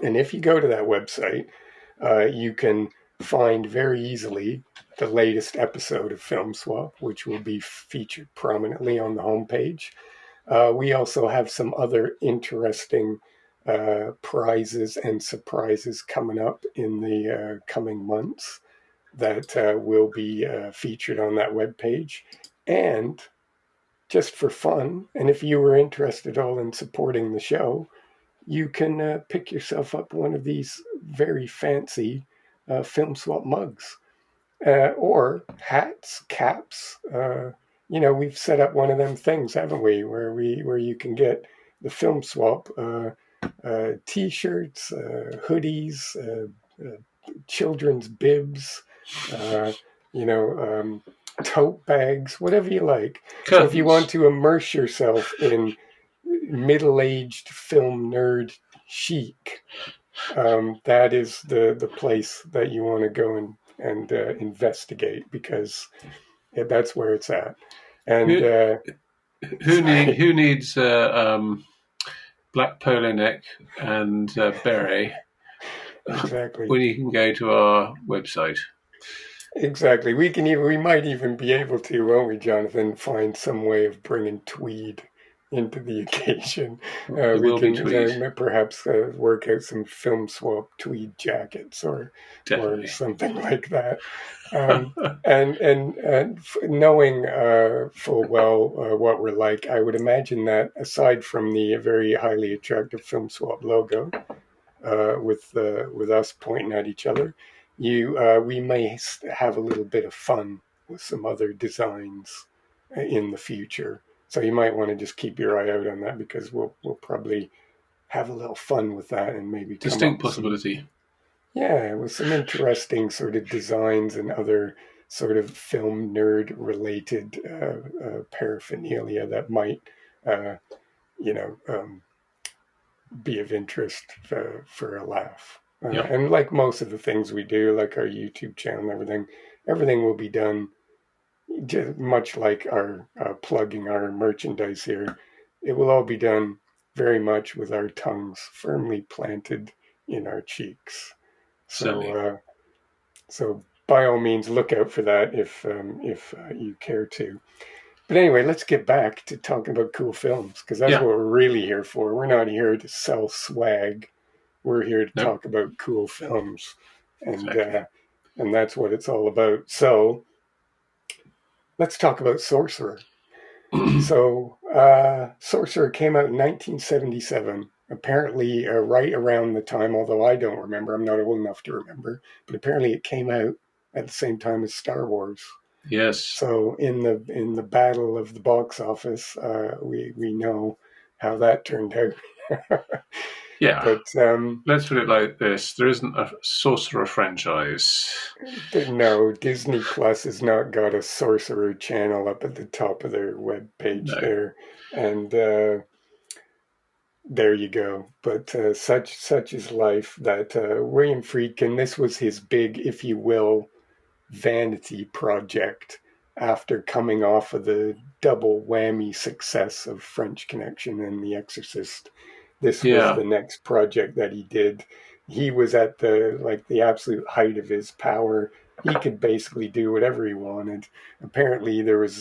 And if you go to that website, you can find very easily the latest episode of Film Swap, which will be featured prominently on the homepage. We also have some other interesting prizes and surprises coming up in the coming months that will be featured on that webpage. And just for fun, and if you were interested all in supporting the show, you can pick yourself up one of these very fancy Film Swap mugs or hats, caps. We've set up one of them things, haven't we, where you can get the Film Swap T-shirts, hoodies, children's bibs, tote bags, whatever you like. Curtains. So if you want to immerse yourself in middle-aged film nerd chic, that is the place that you want to go and investigate, because that's where it's at. And who needs black polo neck and beret? Exactly. When you can go to our website. Exactly. We might even be able to, won't we, Jonathan, find some way of bringing tweed into the occasion. We can perhaps work out some Film Swap tweed jackets or something like that. And knowing full well what we're like, I would imagine that aside from the very highly attractive Film Swap logo, with us pointing at each other, we may have a little bit of fun with some other designs in the future. So you might want to just keep your eye out on that, because we'll probably have a little fun with that and maybe distinct possibility. With some interesting sort of designs and other sort of film nerd related paraphernalia that might be of interest for a laugh. And like most of the things we do, like our YouTube channel and everything will be done just much like our plugging our merchandise here. It will all be done very much with our tongues firmly planted in our cheeks. So by all means, look out for that if you care to. But anyway, let's get back to talking about cool films, because that's what we're really here for. We're not here to sell swag. We're here to talk about cool films. And and that's what it's all about. So let's talk about Sorcerer. So Sorcerer came out in 1977. Apparently, right around the time, although I don't remember, I'm not old enough to remember, but apparently it came out at the same time as Star Wars. Yes. So in the battle of the box office, we know how that turned out. Yeah. But Let's put it like this: there isn't a Sorcerer franchise. no, Disney Plus has not got a Sorcerer channel up at the top of their web page No. there, and there you go. But such is life. That William Friedkin, this was his big, if you will, vanity project after coming off of the double whammy success of French Connection and The Exorcist. This was Yeah. the next project that he did. He was at the absolute height of his power. He could basically do whatever he wanted. Apparently there was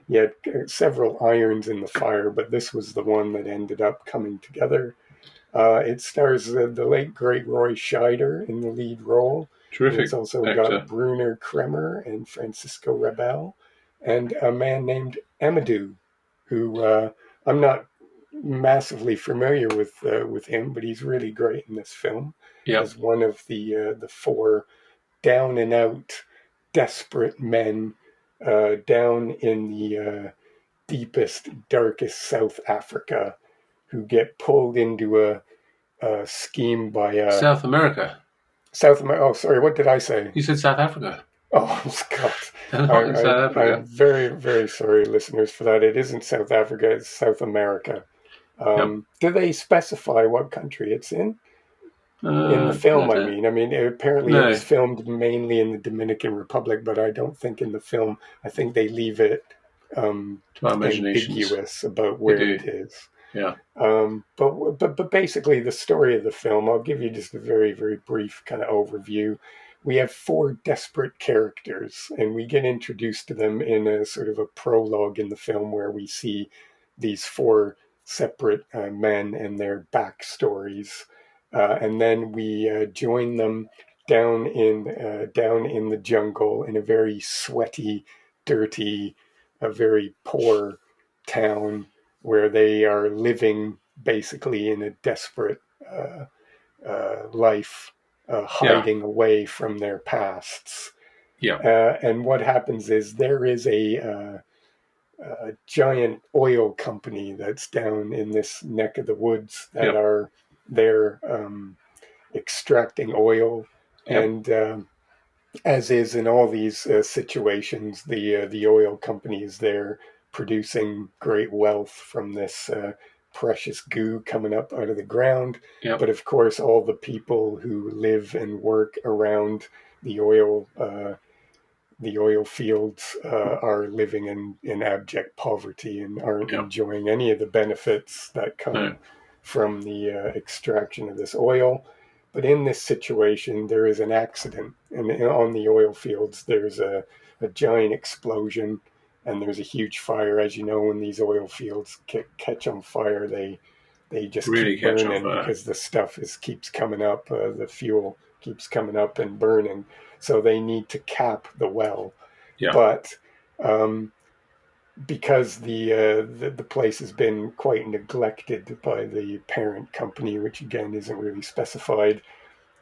he had several irons in the fire, but this was the one that ended up coming together. It stars the late great Roy Scheider in the lead role. And it's Terrific also actor. got Brunner Kremer and Francisco Rebel and a man named Amadou, who I'm not massively familiar with him, but he's really great in this film Yep. as one of the four down and out desperate men down in the deepest, darkest South Africa who get pulled into a scheme by South America. South America. Oh, sorry, what did I say? You said South Africa. Oh, God. They're not in South Africa. I'm very, very sorry, listeners, for that. It isn't South Africa, it's South America. Yep. Do they specify what country it's in? In the film, I mean. Apparently it was filmed mainly in the Dominican Republic, but I don't think in the film. I think they leave it to our imaginations. ambiguous about where it is. Yeah. But basically, the story of the film, I'll give you just a very, very brief kind of overview. We have four desperate characters, and we get introduced to them in a sort of a prologue in the film where we see these four separate men and their backstories. And then we join them down in the jungle in a very sweaty, dirty, a very poor town where they are living basically in a desperate life, hiding away from their pasts. Yeah. And what happens is there is a giant oil company that's down in this neck of the woods that are there extracting oil. And as is in all these situations, the oil company is there producing great wealth from this precious goo coming up out of the ground. But of course, all the people who live and work around the oil fields are living in abject poverty and aren't enjoying any of the benefits that come from the extraction of this oil. But in this situation, there is an accident, and on the oil fields, there's a giant explosion, and there's a huge fire. As you know, when these oil fields catch on fire, they just really keep burning because the stuff keeps coming up, the fuel keeps coming up and burning. So they need to cap the well, but because the place has been quite neglected by the parent company, which again isn't really specified,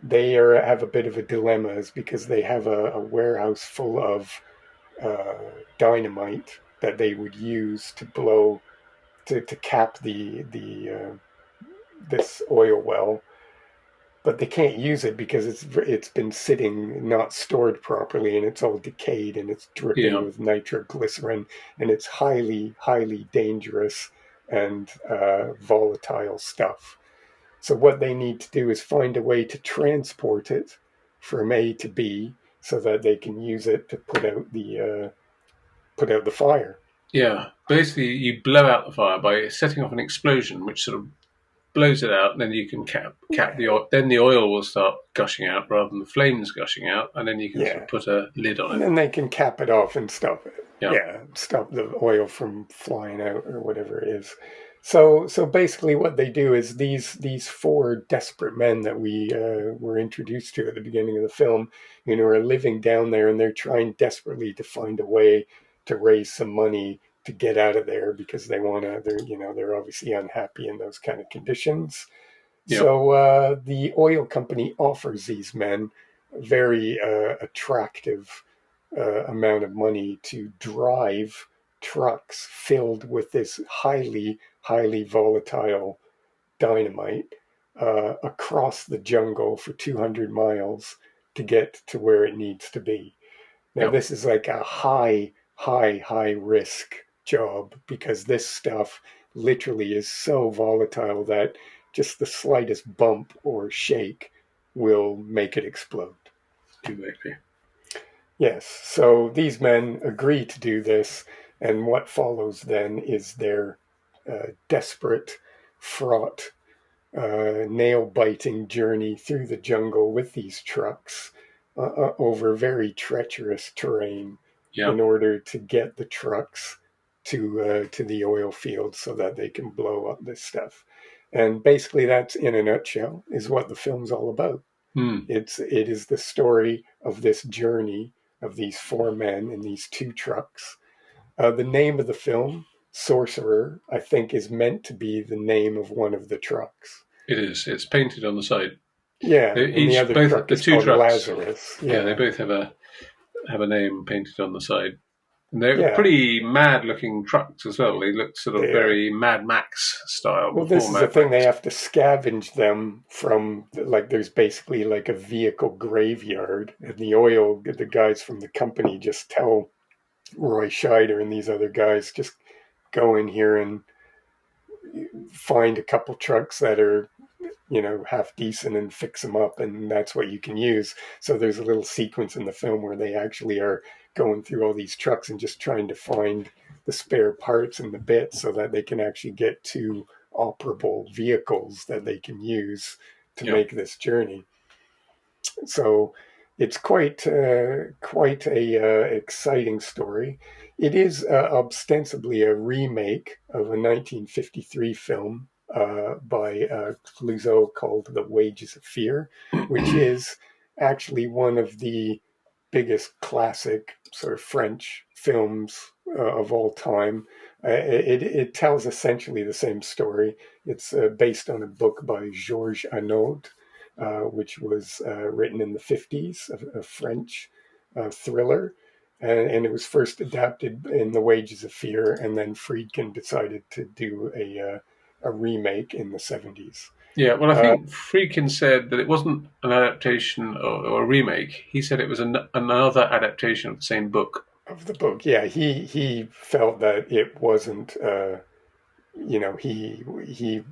they have a bit of a dilemma, is because they have a warehouse full of dynamite that they would use to blow to cap this oil well. But they can't use it because it's been sitting, not stored properly, and it's all decayed and it's dripping with nitroglycerin, and it's highly, highly dangerous and volatile stuff. So what they need to do is find a way to transport it from A to B so that they can use it to put out the fire. Yeah, basically you blow out the fire by setting off an explosion, which sort of blows it out, and then you can cap the oil. Then the oil will start gushing out rather than the flames gushing out, and then you can sort of put a lid on it. And then they can cap it off and stop it. Stop the oil from flying out or whatever it is. So basically, what they do is these four desperate men that we were introduced to at the beginning of the film, are living down there, and they're trying desperately to find a way to raise some money to get out of there because they want to. They're obviously unhappy in those kind of conditions. Yep. So the oil company offers these men a very attractive amount of money to drive trucks filled with this highly volatile dynamite across the jungle for 200 miles to get to where it needs to be. Now, Yep. this is like a high risk job because this stuff literally is so volatile that just the slightest bump or shake will make it explode. Exactly. Yes, so these men agree to do this, and what follows then is their desperate, fraught, nail biting journey through the jungle with these trucks over very treacherous terrain in Yep. order to get the trucks to the oil fields so that they can blow up this stuff. And basically, that's in a nutshell is what the film's all about. Hmm. It is the story of this journey of these four men in these two trucks. The name of the film, Sorcerer, I think is meant to be the name of one of the trucks. It is. It's painted on the side. Yeah, They and the each, other both truck the is two called trucks. Lazarus. Yeah, they Yeah, both have a name painted on the side. And they're yeah, pretty mad-looking trucks as well. They look sort of they are. very Mad Max style Well, before this is the Mad thing. They Max. have to scavenge them from, like, there's basically like a vehicle graveyard. And the guys from the company just tell Roy Scheider and these other guys, just go in here and find a couple trucks that are half decent and fix them up, and that's what you can use. So there's a little sequence in the film where they actually are going through all these trucks and just trying to find the spare parts and the bits so that they can actually get to operable vehicles that they can use to Yeah. make this journey. So it's quite a exciting story. It is ostensibly a remake of a 1953 film by Clouseau called The Wages of Fear, which is actually one of the biggest classic sort of French films of all time. It tells essentially the same story. It's based on a book by Georges Arnaud, which was written in the 50s, a French thriller. And it was first adapted in The Wages of Fear, and then Friedkin decided to do a remake in the 70s. Yeah, well, I think Friedkin said that it wasn't an adaptation or a remake. He said it was another adaptation of the same book. Of the book, yeah, he felt that it wasn't. He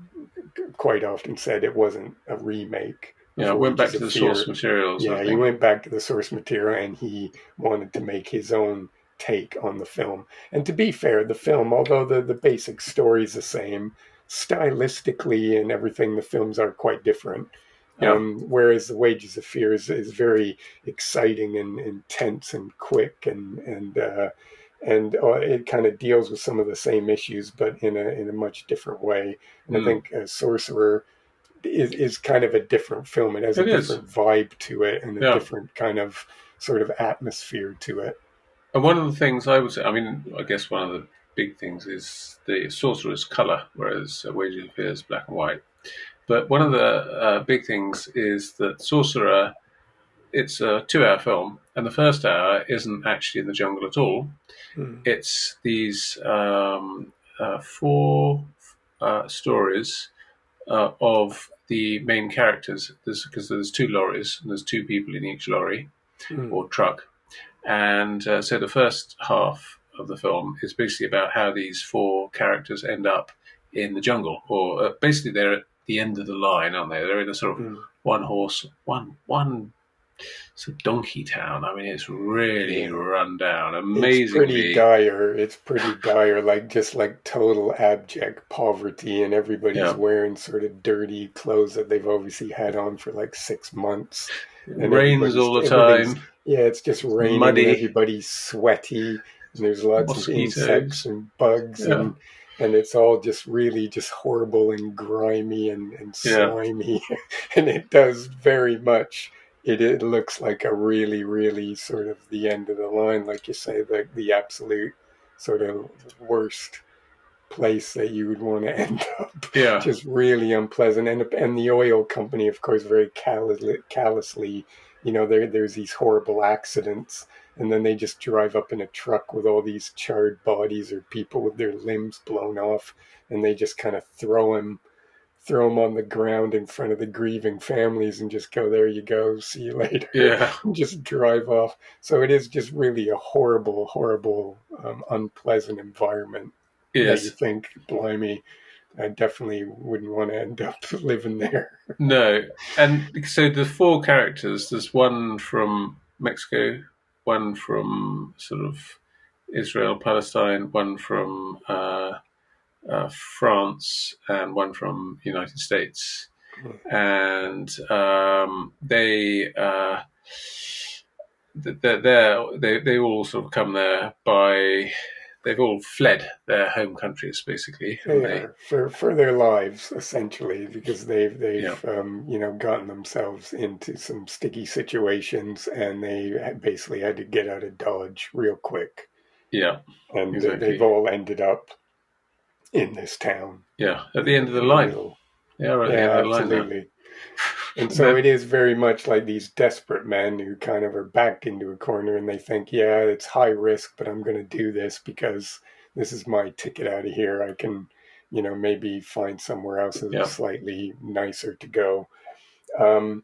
quite often said it wasn't a remake Yeah, of I went back Wages to of the source Fear. material sort Yeah, of he thing. went back to the source material and he wanted to make his own take on the film. And to be fair, the film, although the basic story is the same, stylistically and everything, the films are quite different. Yeah. Whereas The Wages of Fear is very exciting and intense and quick and it kind of deals with some of the same issues, but in a much different way. And I Mm. think Sorcerer is kind of a different film. It has a It is. different vibe to it and a Yeah. different kind of sort of atmosphere to it. And one of the things I would say, I mean, I guess one of the big things is the Sorcerer's colour, whereas Wages of Fear is black and white. But one of the big things is that Sorcerer, it's a 2-hour film, and the first hour isn't actually in the jungle at all. Mm. It's these four stories of the main characters, because there's 2 lorries, and there's 2 people in each lorry Mm. or truck. And so the first half of the film is basically about how these 4 characters end up in the jungle, or basically they're at the end of the line, aren't they? They're in a sort of Mm. one sort of donkey town. I mean, it's really Yeah. run down, It's pretty amazingly. dire. It's pretty dire, like just like total abject poverty, and everybody's Yeah, wearing sort of dirty clothes that they've obviously had on for like 6 months, it and rains all the everything's time. yeah, it's just It's raining, and muddy, everybody's sweaty, and there's lots of insects mosquitoes. and bugs, Yeah, and it's all just really just horrible and grimy and Yeah. slimy, and it does very much. It looks like a really, really sort of the end of the line, like you say, the absolute sort of worst place that you would want to end up. Yeah. Just really unpleasant. And the oil company, of course, very callously, there's these horrible accidents, and then they just drive up in a truck with all these charred bodies or people with their limbs blown off, and they just kind of throw them on the ground in front of the grieving families and just go, there you go, see you later, Yeah. and just drive off. So it is just really a horrible, horrible, unpleasant environment that you Yes. think, blimey, I definitely wouldn't want to end up living there. No. And so the four characters, there's one from Mexico, one from sort of Israel, Palestine, one from France, and one from United States. And they all sort of come there by, they've all fled their home countries basically, They and they are for their lives essentially, because yeah they've gotten themselves into some sticky situations, and they basically had to get out of Dodge real quick, yeah and they've exactly all ended up in this town yeah at the end of the in the line. middle. Yeah, right at the end Yeah, of the line now. absolutely. And And so then it is very much like these desperate men who kind of are backed into a corner, and they think, yeah, it's high risk, but I'm going to do this because this is my ticket out of here. I can, maybe find somewhere else that's yeah slightly nicer to go. Um,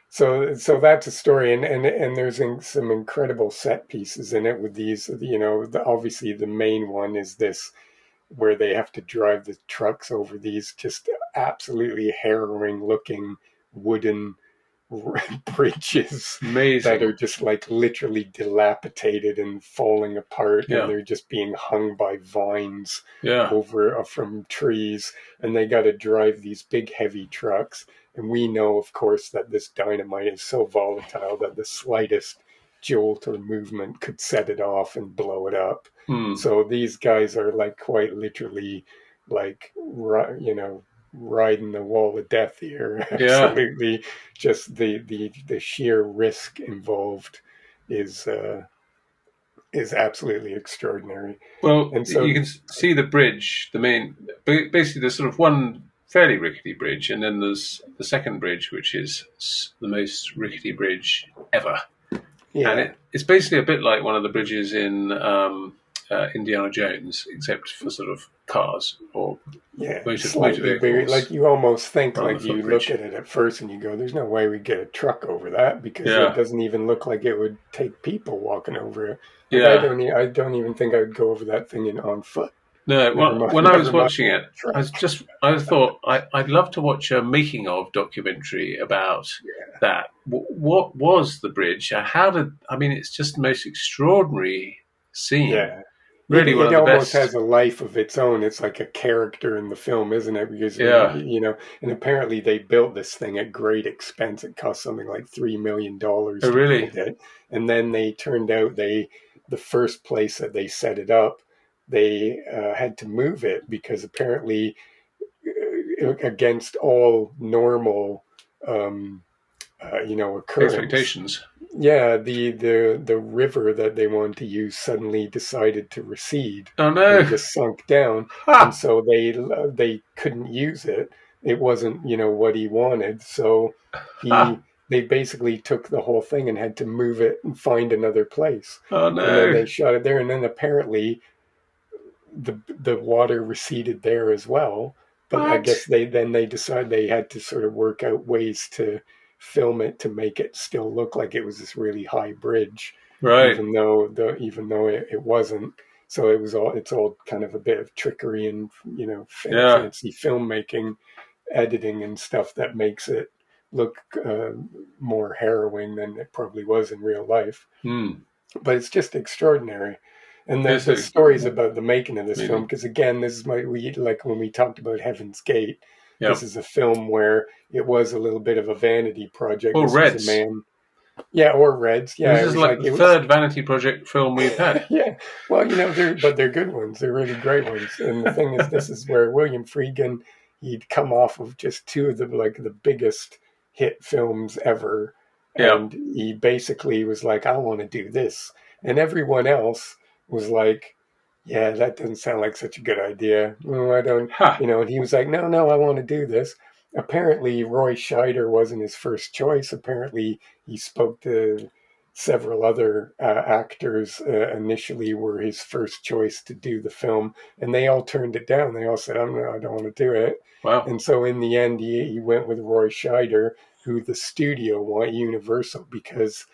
so that's a story, and there's some incredible set pieces in it with these. Obviously the main one is this where they have to drive the trucks over these just absolutely harrowing looking wooden bridges that amazing. are just like literally dilapidated and falling apart, and Yeah, they're just being hung by vines yeah, over from trees, and they got to drive these big heavy trucks. And we know, of course, that this dynamite is so volatile that the slightest jolt or movement could set it off and blow it up. mm. So these guys are like quite literally like riding the wall of death here. Yeah. Absolutely, just the sheer risk involved is is absolutely extraordinary. Well, And you so, can see the bridge, the main, basically there's sort of one fairly rickety bridge, and then there's the second bridge, which is the most rickety bridge ever. And yeah, it's basically a bit like one of the bridges in Indiana Jones, except for sort of cars or yeah, motor slightly bigger. vehicles Like you almost think, rather than like a you look footbridge. at it at first and you go, "There's no way we get a truck over that," because it Yeah, doesn't even look like it would take people walking over it. Like yeah. I don't even think I would go over that thing on foot. No, Never well, mind, when I was never mind watching it, truck. I thought I'd love to watch a making of documentary about that. What was the bridge? I mean, it's just the most extraordinary scene. Yeah. It, Really one it of the almost best. has a life of its own. It's like a character in the film, isn't it? Because Yeah. and apparently they built this thing at great expense. It cost something like $3 million Oh, to really? build it, and then they turned out the first place that they set it up, they had to move it because apparently, against all normal, um, occurrence, Expectations. yeah, the river that they wanted to use suddenly decided to recede Oh, and no. just sunk down, and Ha! so they couldn't use it. It wasn't what he wanted, so Ha! they basically took the whole thing and had to move it and find another place, Oh, and then no. they shot it there, and then apparently the water receded there as well. But I What? guess they decided they had to sort of work out ways to film it to make it still look like it was this really high bridge, Right. even though it wasn't. So it's all kind of a bit of trickery and Yeah. fancy filmmaking, editing and stuff that makes it look more harrowing than it probably was in real life, Hmm. but it's just extraordinary. And Yes, the stories about the making of this film, amazing. because again, this is we like when we talked about Heaven's Gate. Yeah. This is a film where it was a little bit of a vanity project. Oh, This was a Reds. man. Yeah, or Reds. Yeah, This it is was like like the it was. third vanity project film we've had. Yeah, well, they're good ones. They're really great ones. And the thing is, this is where William Friedkin, he'd come off of just two of the biggest hit films ever, Yeah. and he basically was like, I want to do this, and everyone else was like, yeah, that doesn't sound like such a good idea. No, I don't, Ha. and he was like, no, no, I want to do this. Apparently, Roy Scheider wasn't his first choice. Apparently, he spoke to several other actors initially were his first choice to do the film, and they all turned it down. They all said, I don't want to do it." Wow. And so in the end, he went with Roy Scheider, who the studio want Universal, because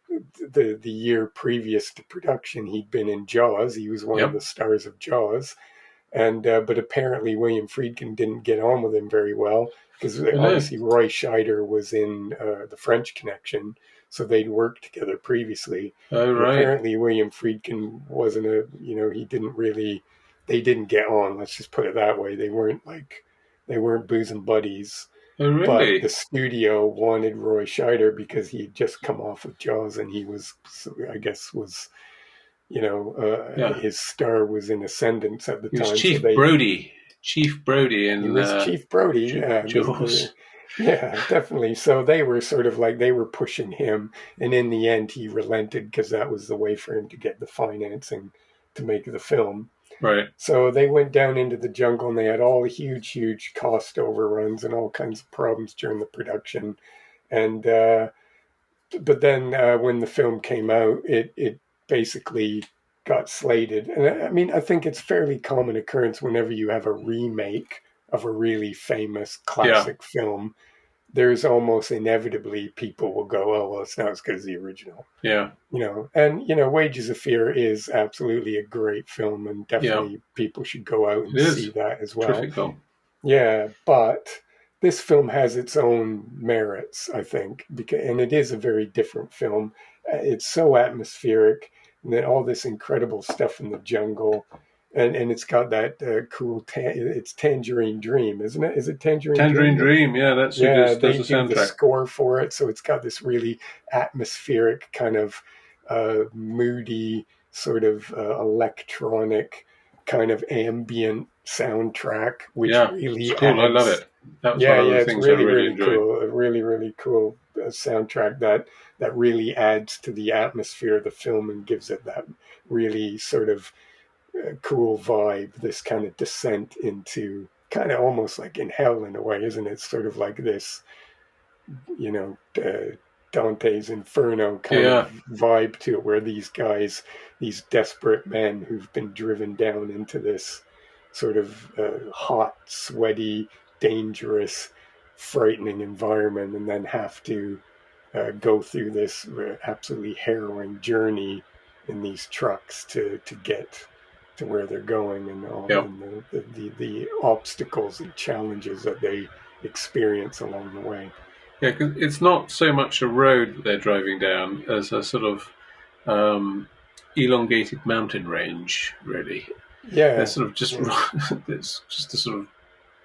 the year previous to production, he'd been in Jaws. He was one of Yep. the stars of Jaws. And but apparently William Friedkin didn't get on with him very well, because Oh, no. obviously Roy Scheider was in the French Connection, so they'd worked together previously. Oh, But right. apparently William Friedkin wasn't he didn't really, they didn't get on. Let's just put it that way. They weren't bosom buddies. Oh, But the really? studio wanted Roy Scheider because he had just come off of Jaws, and he was, I guess, Yeah. his star was in ascendance at the He was time. So Chief they, Brody. Chief Brody he in was Chief Brody. Jaws. Yeah, definitely. So they were sort of like, they were pushing him. And in the end, he relented because that was the way for him to get the financing to make the film. Right. So they went down into the jungle, and they had all huge, huge cost overruns and all kinds of problems during the production. And but then when the film came out, it basically got slated. And I mean, I think it's fairly common occurrence whenever you have a remake of a really famous Yeah. classic film. There's almost inevitably people will go, oh well, it's not as good as the original. Yeah. And Wages of Fear is absolutely a great film, and Yeah. definitely people should go out It and see is. that as well. Terrific film. Yeah, but this film has its own merits, I think, and it is a very different film. It's so atmospheric, and then all this incredible stuff in the jungle, and it's got that cool. It's Tangerine Dream, isn't it? Is it Tangerine Tangerine Dream? Dream. Yeah, that's who Yeah, does they the do the soundtrack. score for it, so it's got this really atmospheric kind of moody, sort of electronic, kind of ambient soundtrack, which Yeah. It's really cool. I love adds. it. That was one Yeah, of yeah, the it's things I really, really really enjoyed. cool. A really, really cool soundtrack that really adds to the atmosphere of the film and gives it that really sort of cool vibe. This kind of descent into kind of almost like in hell in a way, isn't it? Sort of like this, you know, Dante's Inferno kind Yeah. of vibe to it, where these guys, these desperate men who've been driven down into this sort of hot, sweaty, dangerous, frightening environment, and then have to go through this absolutely harrowing journey in these trucks to get to where they're going, and all Yeah. and the obstacles and challenges that they experience along the way. Yeah, 'cause it's not so much a road that they're driving down as a sort of elongated mountain range, really. They're Yeah, sort of just, yeah, it's just a sort of,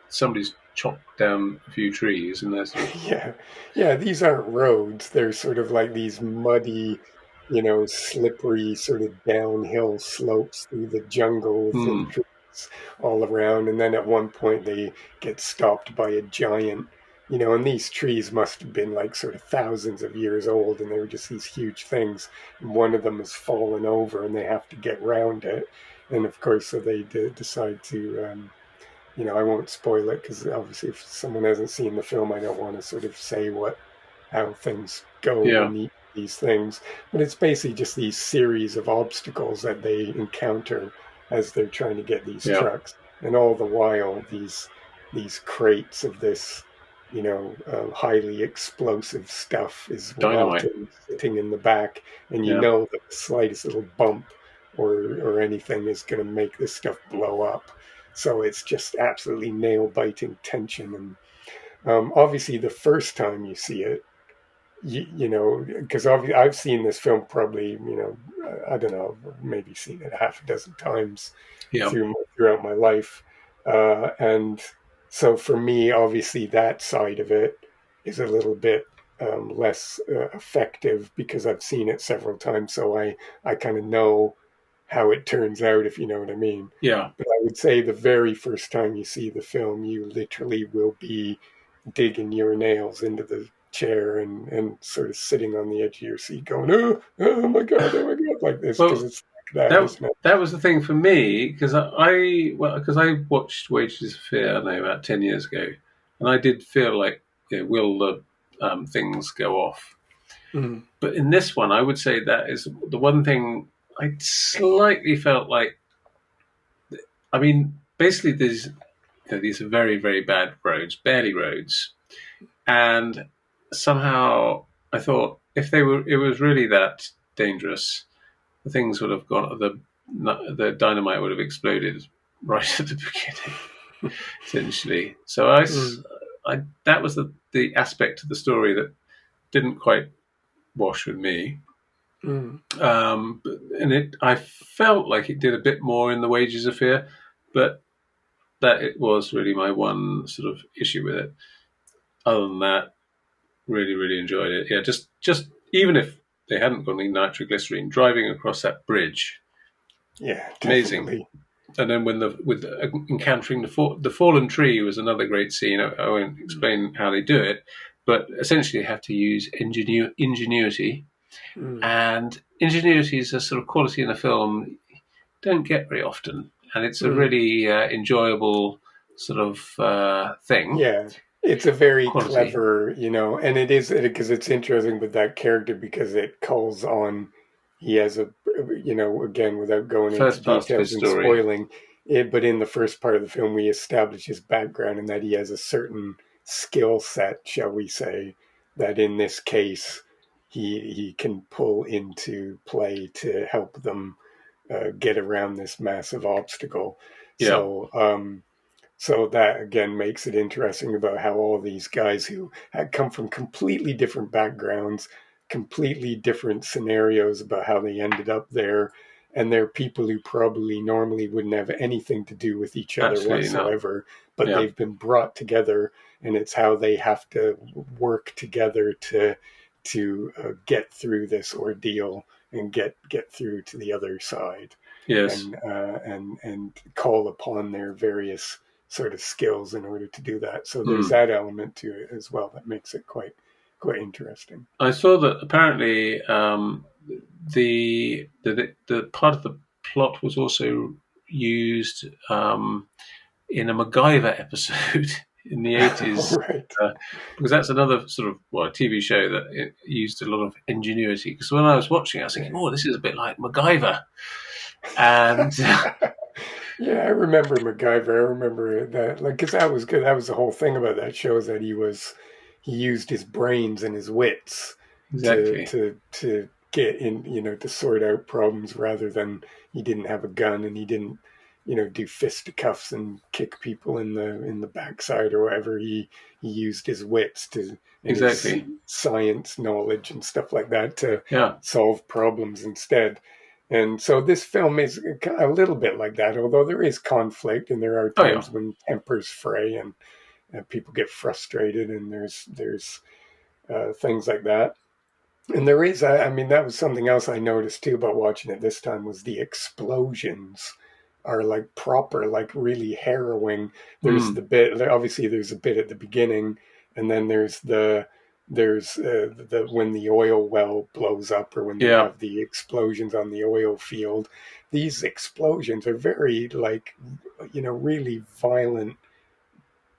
somebody's chopped down a few trees and they're sort of, yeah, yeah. These aren't roads. They're sort of like these muddy, slippery, sort of downhill slopes through the jungle with the hmm, trees all around. And then at one point they get stopped by a giant, and these trees must have been like sort of thousands of years old, and they were just these huge things. And one of them has fallen over, and they have to get round it. And of course, so they decide to. I won't spoil it because obviously, if someone hasn't seen the film, I don't want to sort of say how things go yeah, in these things. But it's basically just these series of obstacles that they encounter as they're trying to get these yeah, trucks, and all the while these crates of this, highly explosive stuff is dynamite. rotting, sitting in the back, and Yeah, that the slightest little bump or anything is going to make this stuff blow up. So it's just absolutely nail biting tension. And obviously, the first time you see it, because I've seen this film probably, I don't know, maybe seen it half a dozen times yeah, throughout my life. And so for me, obviously, that side of it is a little bit less effective because I've seen it several times, so I kind of know how it turns out, if you know what I mean. Yeah. But I would say the very first time you see the film, you literally will be digging your nails into the chair and sort of sitting on the edge of your seat going, oh my God, oh my God, like this, because Well, it's like that, that isn't it? that was the thing for me because because I watched Wages of Fear, I don't know, about 10 years ago, and I did feel like, will the things go off? Mm, But in this one, I would say that is the one thing I slightly felt like. I mean, basically, these are very, very bad roads, barely roads, and somehow I thought if it was really that dangerous, the things would have gone. The dynamite would have exploded right at the beginning, essentially. So mm, that was the aspect of the story that didn't quite wash with me. mm, I felt like it did a bit more in the Wages of Fear, but that it was really my one sort of issue with it. Other than that, really, really enjoyed it. Yeah, just even if they hadn't got any nitroglycerine, driving across that bridge, yeah, amazing. definitely. And then when encountering the fallen tree was another great scene. I won't explain how they do it, but essentially they have to use ingenuity, Mm, and ingenuity is a sort of quality in a film you don't get very often, and it's a mm. really enjoyable sort of thing. Yeah, it's a very Quality. clever, and it is because it's interesting with that character because it calls on he has a, again without going into First parts of details his and story. spoiling it, but in the first part of the film we establish his background and that he has a certain skill set, shall we say, that in this case he can pull into play to help them get around this massive obstacle. Yeah, So that again makes it interesting about how all these guys who had come from completely different backgrounds, completely different scenarios about how they ended up there, and they're people who probably normally wouldn't have anything to do with each other absolutely not. whatsoever, but Yeah, they've been brought together, and it's how they have to work together to get through this ordeal and get through to the other side, yes. and call upon their various sort of skills in order to do that. So there's Mm. that element to it as well that makes it quite interesting. I saw that apparently the part of the plot was also used in a MacGyver episode in the All 80s. right. Uh, because that's another sort of TV show that it used a lot of ingenuity. Because when I was watching, I was thinking, "Oh, this is a bit like MacGyver," and Yeah, I remember MacGyver. I remember that, like, because that was good. That was the whole thing about that show is that he used his brains and his wits to exactly, get in, to sort out problems rather than he didn't have a gun and he didn't, do fisticuffs and kick people in the backside or whatever. He used his wits to and his exactly, science knowledge and stuff like that to yeah, solve problems instead. And so this film is a little bit like that, although there is conflict and there are oh yeah, times when tempers fray and people get frustrated and there's things like that. And there is, I mean, that was something else I noticed too about watching it this time was the explosions are like proper, like really harrowing. There's mm, the bit, obviously there's a bit at the beginning, and then there's when the oil well blows up or when they yeah, have the explosions on the oil field. These explosions are very like, really violent,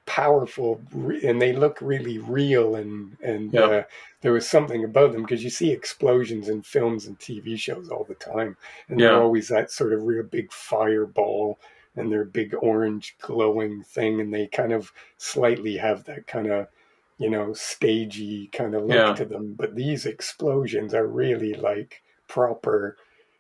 powerful, and they look really real, and yeah, there was something about them because you see explosions in films and TV shows all the time, and they're yeah, always that sort of real big fireball and their big orange glowing thing, and they kind of slightly have that kind of stagey kind of look yeah. to them, but these explosions are really like proper,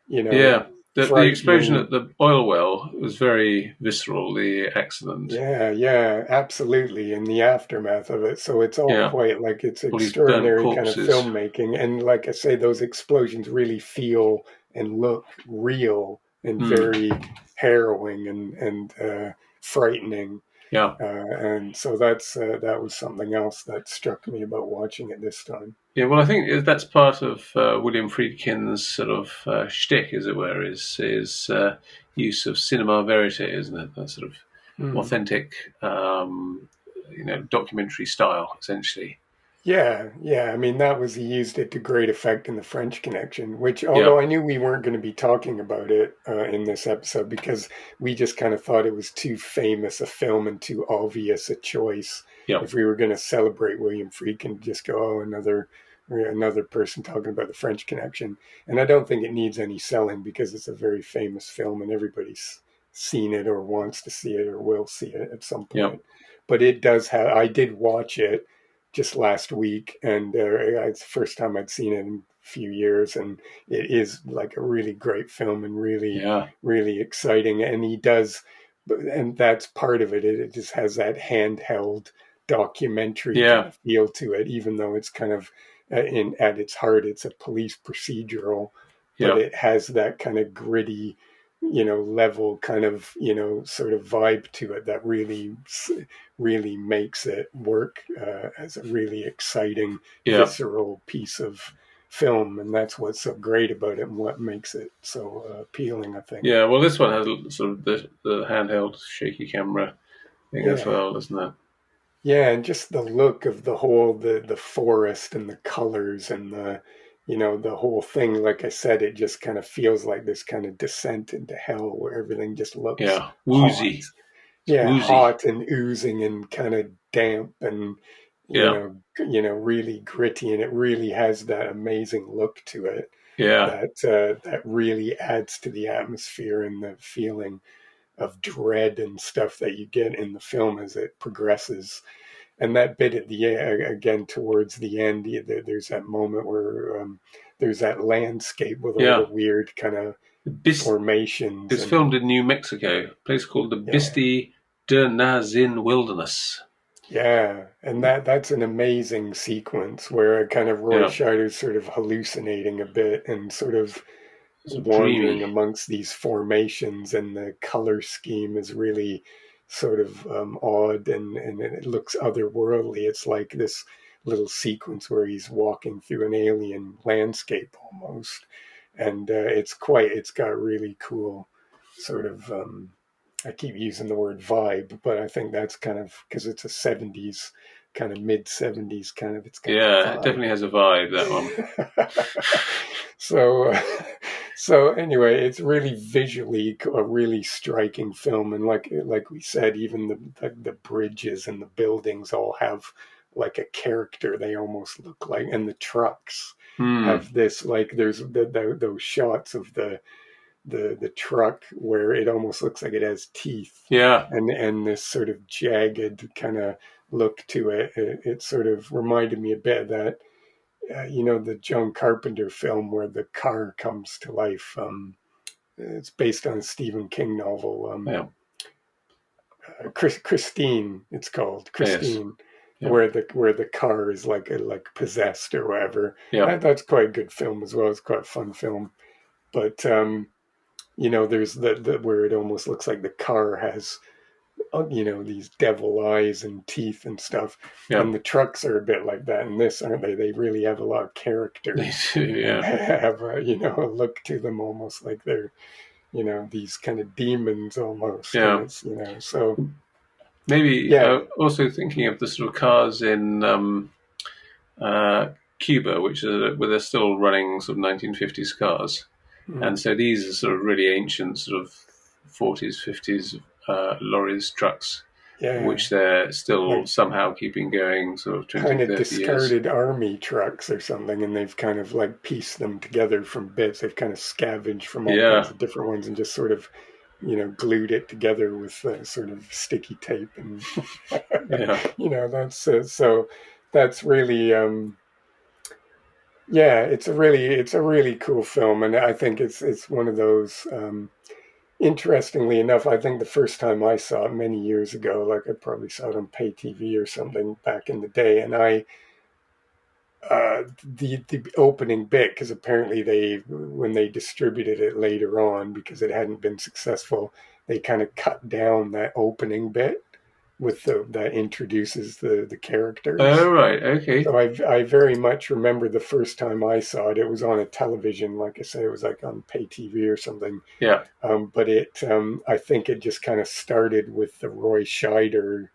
you know Yeah, the explosion frightening. at the oil well was very visceral. The accident, Yeah, yeah, absolutely. In the aftermath of it. So it's all yeah, quite like it's all these burnt extraordinary kind of corpses. filmmaking. And like I say, those explosions really feel and look real and Mm, very harrowing and frightening. Yeah. And so that was something else that struck me about watching it this time. Yeah, well, I think that's part of William Friedkin's sort of shtick, as it were, is use of cinema verite, isn't it? That sort of Hmm. authentic, documentary style, essentially. Yeah, yeah. I mean, that was he used it to great effect in the French Connection, which, Yeah, although I knew we weren't going to be talking about it in this episode because we just kind of thought it was too famous a film and too obvious a choice. yeah, If we were going to celebrate William Friedkin, just go, oh, another person talking about the French Connection. And I don't think it needs any selling because it's a very famous film and everybody's seen it or wants to see it or will see it at some yeah, point. But it does have. I did watch it just last week, and it's the first time I'd seen it in a few years, and it is like a really great film and really, yeah, really exciting. And he does, and that's part of it. It just has that handheld documentary kind yeah, of feel to it, even though it's kind of in at its heart, it's a police procedural, but yeah, it has that kind of gritty, level kind of, sort of vibe to it that really makes it work as a really exciting, yeah, visceral piece of film. And that's what's so great about it and what makes it so appealing, I think. yeah. Well, this one has sort of the handheld shaky camera thing as Yeah. well, doesn't it? Yeah, and just the look of the forest and the colors and the whole thing, like I said, it just kind of feels like this kind of descent into hell where everything just looks Yeah, hot. woozy. It's Yeah, woozy. hot and oozing and kind of damp and Yeah, really gritty, and it really has that amazing look to it yeah, that really adds to the atmosphere and the feeling of dread and stuff that you get in the film as it progresses. And that bit at the again towards the end, there's that moment where there's that landscape with all the yeah. weird kind of Bis- formations it's and filmed in New Mexico, a place called the yeah. Bisti de Nazin Wilderness. Yeah, and that's an amazing sequence where kind of Roy Yeah, Scheider's sort of hallucinating a bit and sort of sort of wandering dreamy. amongst these formations, and the color scheme is really sort of odd and it looks otherworldly. It's like this little sequence where he's walking through an alien landscape almost, and it's got really cool sort of I keep using the word vibe, but I think that's kind of because it's a 70s, kind of mid 70s kind of, it's got that Yeah, it vibe. definitely has a vibe, that one. so, so anyway, it's really visually a really striking film, and like we said, even the bridges and the buildings all have like a character. They almost look like, and the trucks Hmm. have this like there's those shots of the truck where it almost looks like it has teeth Yeah. and this sort of jagged kind of look to it. It sort of reminded me a bit of that, the John Carpenter film where the car comes to life. It's based on a Stephen King novel. Yeah. Christine, it's called Yes. Christine, Yeah. where the car is like possessed or whatever. Yeah. That's quite a good film as well. It's quite a fun film, but there's the where it almost looks like the car has these devil eyes and teeth and stuff, Yeah. and the trucks are a bit like that in this, aren't they? They really have a lot of They character do. and Yeah. have a look to them, almost like they're these kind of demons almost, and Yeah. it's so Maybe yeah. also thinking of the sort of cars in uh, Cuba, which are where they're still running sort of 1950s cars, and Mm, so these are sort of really ancient sort of 40s, 50s lorries, trucks, yeah, which they're still like somehow keeping going sort of 20, kind of 30 years. discarded army trucks or something, and they've kind of like pieced them together from bits. They've kind of scavenged from all kinds Yeah. of different ones and just sort of glued it together with sort of sticky tape, and Yeah. that's so that's really yeah, it's a really cool film, and I think it's one of those. Interestingly enough, I think the first time I saw it many years ago, like I probably saw it on pay TV or something back in the day, and the opening bit, because apparently they when they distributed it later on because it hadn't been successful, they kind of cut down that opening bit that introduces the Oh, characters. right. Okay. So I very much remember the first time I saw it. It was on a television, like I say, it was like on pay TV or something. Yeah. But I think it just kind of started with the Roy Scheider,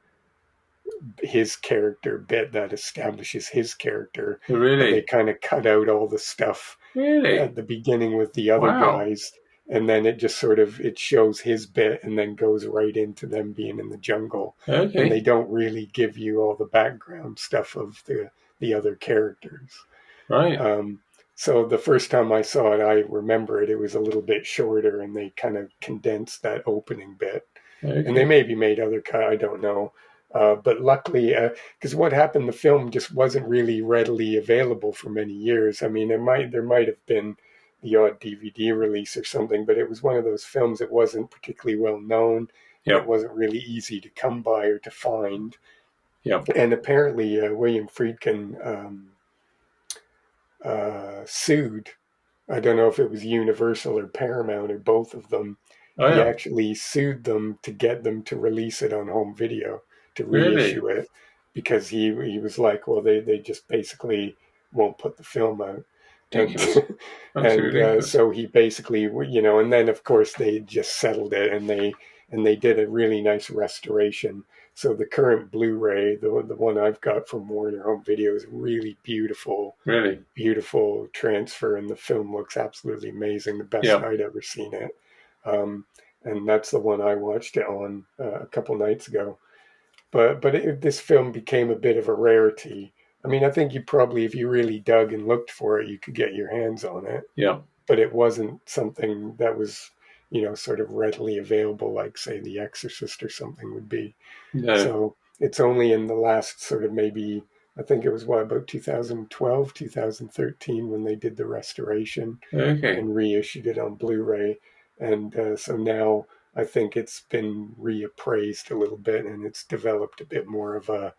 his character bit that establishes his character, but they Really? kind of cut out all the stuff Really? at the beginning with the other Wow. guys, and then it just sort of it shows his bit and then goes right into them being in the jungle, and they Okay. don't really give you all the background stuff of the other characters. Right. um, so the first time I saw it, I remember it was a little bit shorter, and they kind of condensed that opening bit, and they Okay. maybe made other cut, I don't know. But luckily, because what happened, the film just wasn't really readily available for many years. I mean, there might have been the odd DVD release or something, but it was one of those films that wasn't particularly well known, and it Yep. wasn't really easy to come by or to find. Yep. And apparently, William Friedkin sued. I don't know if it was Universal or Paramount or both of them. Oh, He yeah. actually sued them to get them to release it on home video, to Really? reissue it, because he was like, well, they just basically won't put the film out. And Ridiculous. and Absolutely ridiculous. so he basically, and then of course they just settled it, and they did a really nice restoration. So the current Blu-ray, the one I've got from Warner Home Video, is really beautiful, Really? beautiful transfer, and the film looks absolutely amazing, the best Yeah. I'd ever seen it. Um, and that's the one I watched it on a couple nights ago. This film became a bit of a rarity. I mean, I think you probably, if you really dug and looked for it, you could get your hands on it, Yeah. but it wasn't something that was, sort of readily available, like say The Exorcist or something would be. No. So it's only in the last sort of maybe, I think it was what, about 2012, 2013 when they did the restoration Okay. and reissued it on Blu-ray. And so now I think it's been reappraised a little bit, and it's developed a bit more of a,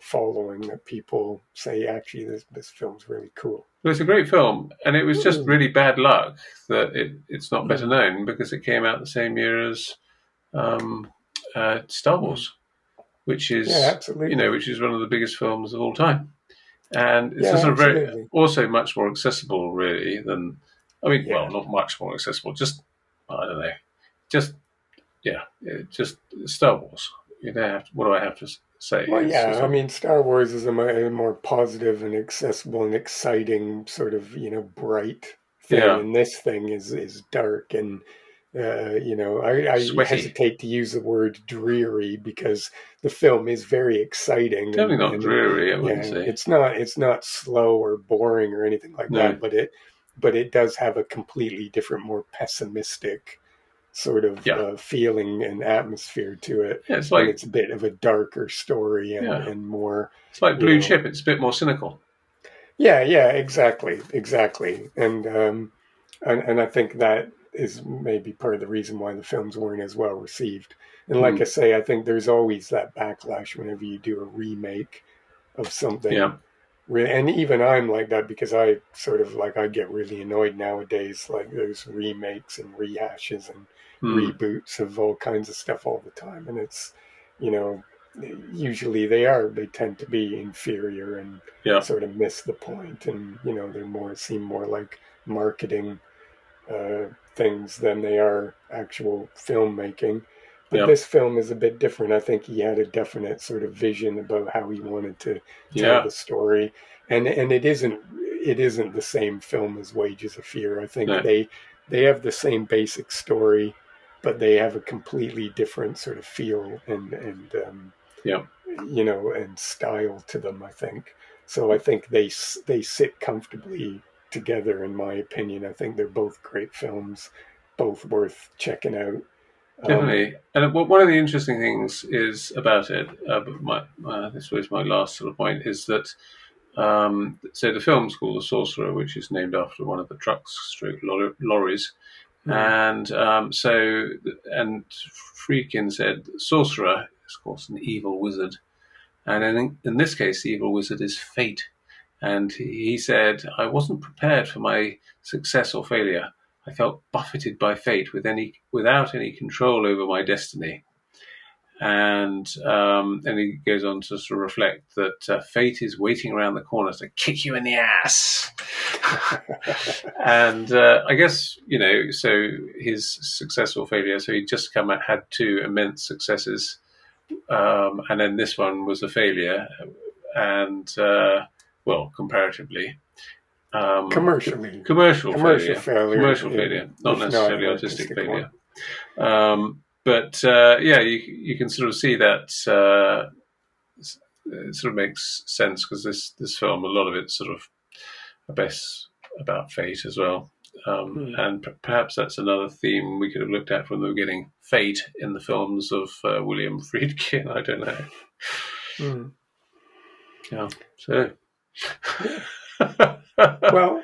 following that people say, actually, this film's really cool. Well, it's a great film, and it was just Mm, really bad luck that it's not better mm, known because it came out the same year as um, Star mm. Wars, which Yeah, is absolutely. which is one of the biggest films of all time, and it's a Yeah, sort of very absolutely. also much more accessible, really, than I mean, well, Yeah. not much more accessible, just I don't know, just yeah, just Star Wars. You don't have to, what do I have to say? Well, It's yeah, just I mean, Star Wars is a more positive and accessible and exciting sort of, bright thing, yeah, and this thing is dark and, I sweaty. hesitate to use the word dreary because the film is very exciting, Definitely not and dreary, I wouldn't yeah, say. it's not slow or boring or anything like that, No. but it does have a completely different, more pessimistic sort of Yeah. feeling and atmosphere to it, Yeah, it's and like it's a bit of a darker story and yeah, and more, it's like you Blue know. Chip. It's a bit more cynical. Yeah, exactly, and I think that is maybe part of the reason why the films weren't as well received. And like I Mm. say, I think there's always that backlash whenever you do a remake of something. Yeah. And even I'm like that because I sort of like I get really annoyed nowadays. Like there's remakes and rehashes and Mm. reboots of all kinds of stuff all the time, and it's, you know, usually they tend to be inferior and Yeah. sort of miss the point, and they more seem more like marketing uh, things than they are actual filmmaking. But Yeah. this film is a bit different. I think he had a definite sort of vision about how he wanted to tell Yeah. the story, and it isn't the same film as Wages of Fear. I think No. they have the same basic story, but they have a completely different sort of feel Yeah. and style to them, I think. So I think they sit comfortably together, in my opinion. I think they're both great films, both worth checking out. Um, Definitely. And one of the interesting things is about it. This was my last sort of point is that. So the film's called The Sorcerer, which is named after one of the trucks, stroke lorries. mm, And Friedkin said, Sorcerer is, of course, an evil wizard. And in this case, the evil wizard is fate. And he said, I wasn't prepared for my success or failure. I felt buffeted by fate without any control over my destiny. And he goes on to sort of reflect that fate is waiting around the corner to kick you in the ass. And I guess, so his successful failure, so he just had two immense successes, and then this one was a failure, and comparatively. Commercially. Commercial failure. Commercial failure, not necessarily artistic failure. One. But you can sort of see that it sort of makes sense, because this film, a lot of it's sort of about fate as well. And perhaps that's another theme we could have looked at from the beginning: fate in the films of William Friedkin. I don't know. Yeah. So. Well,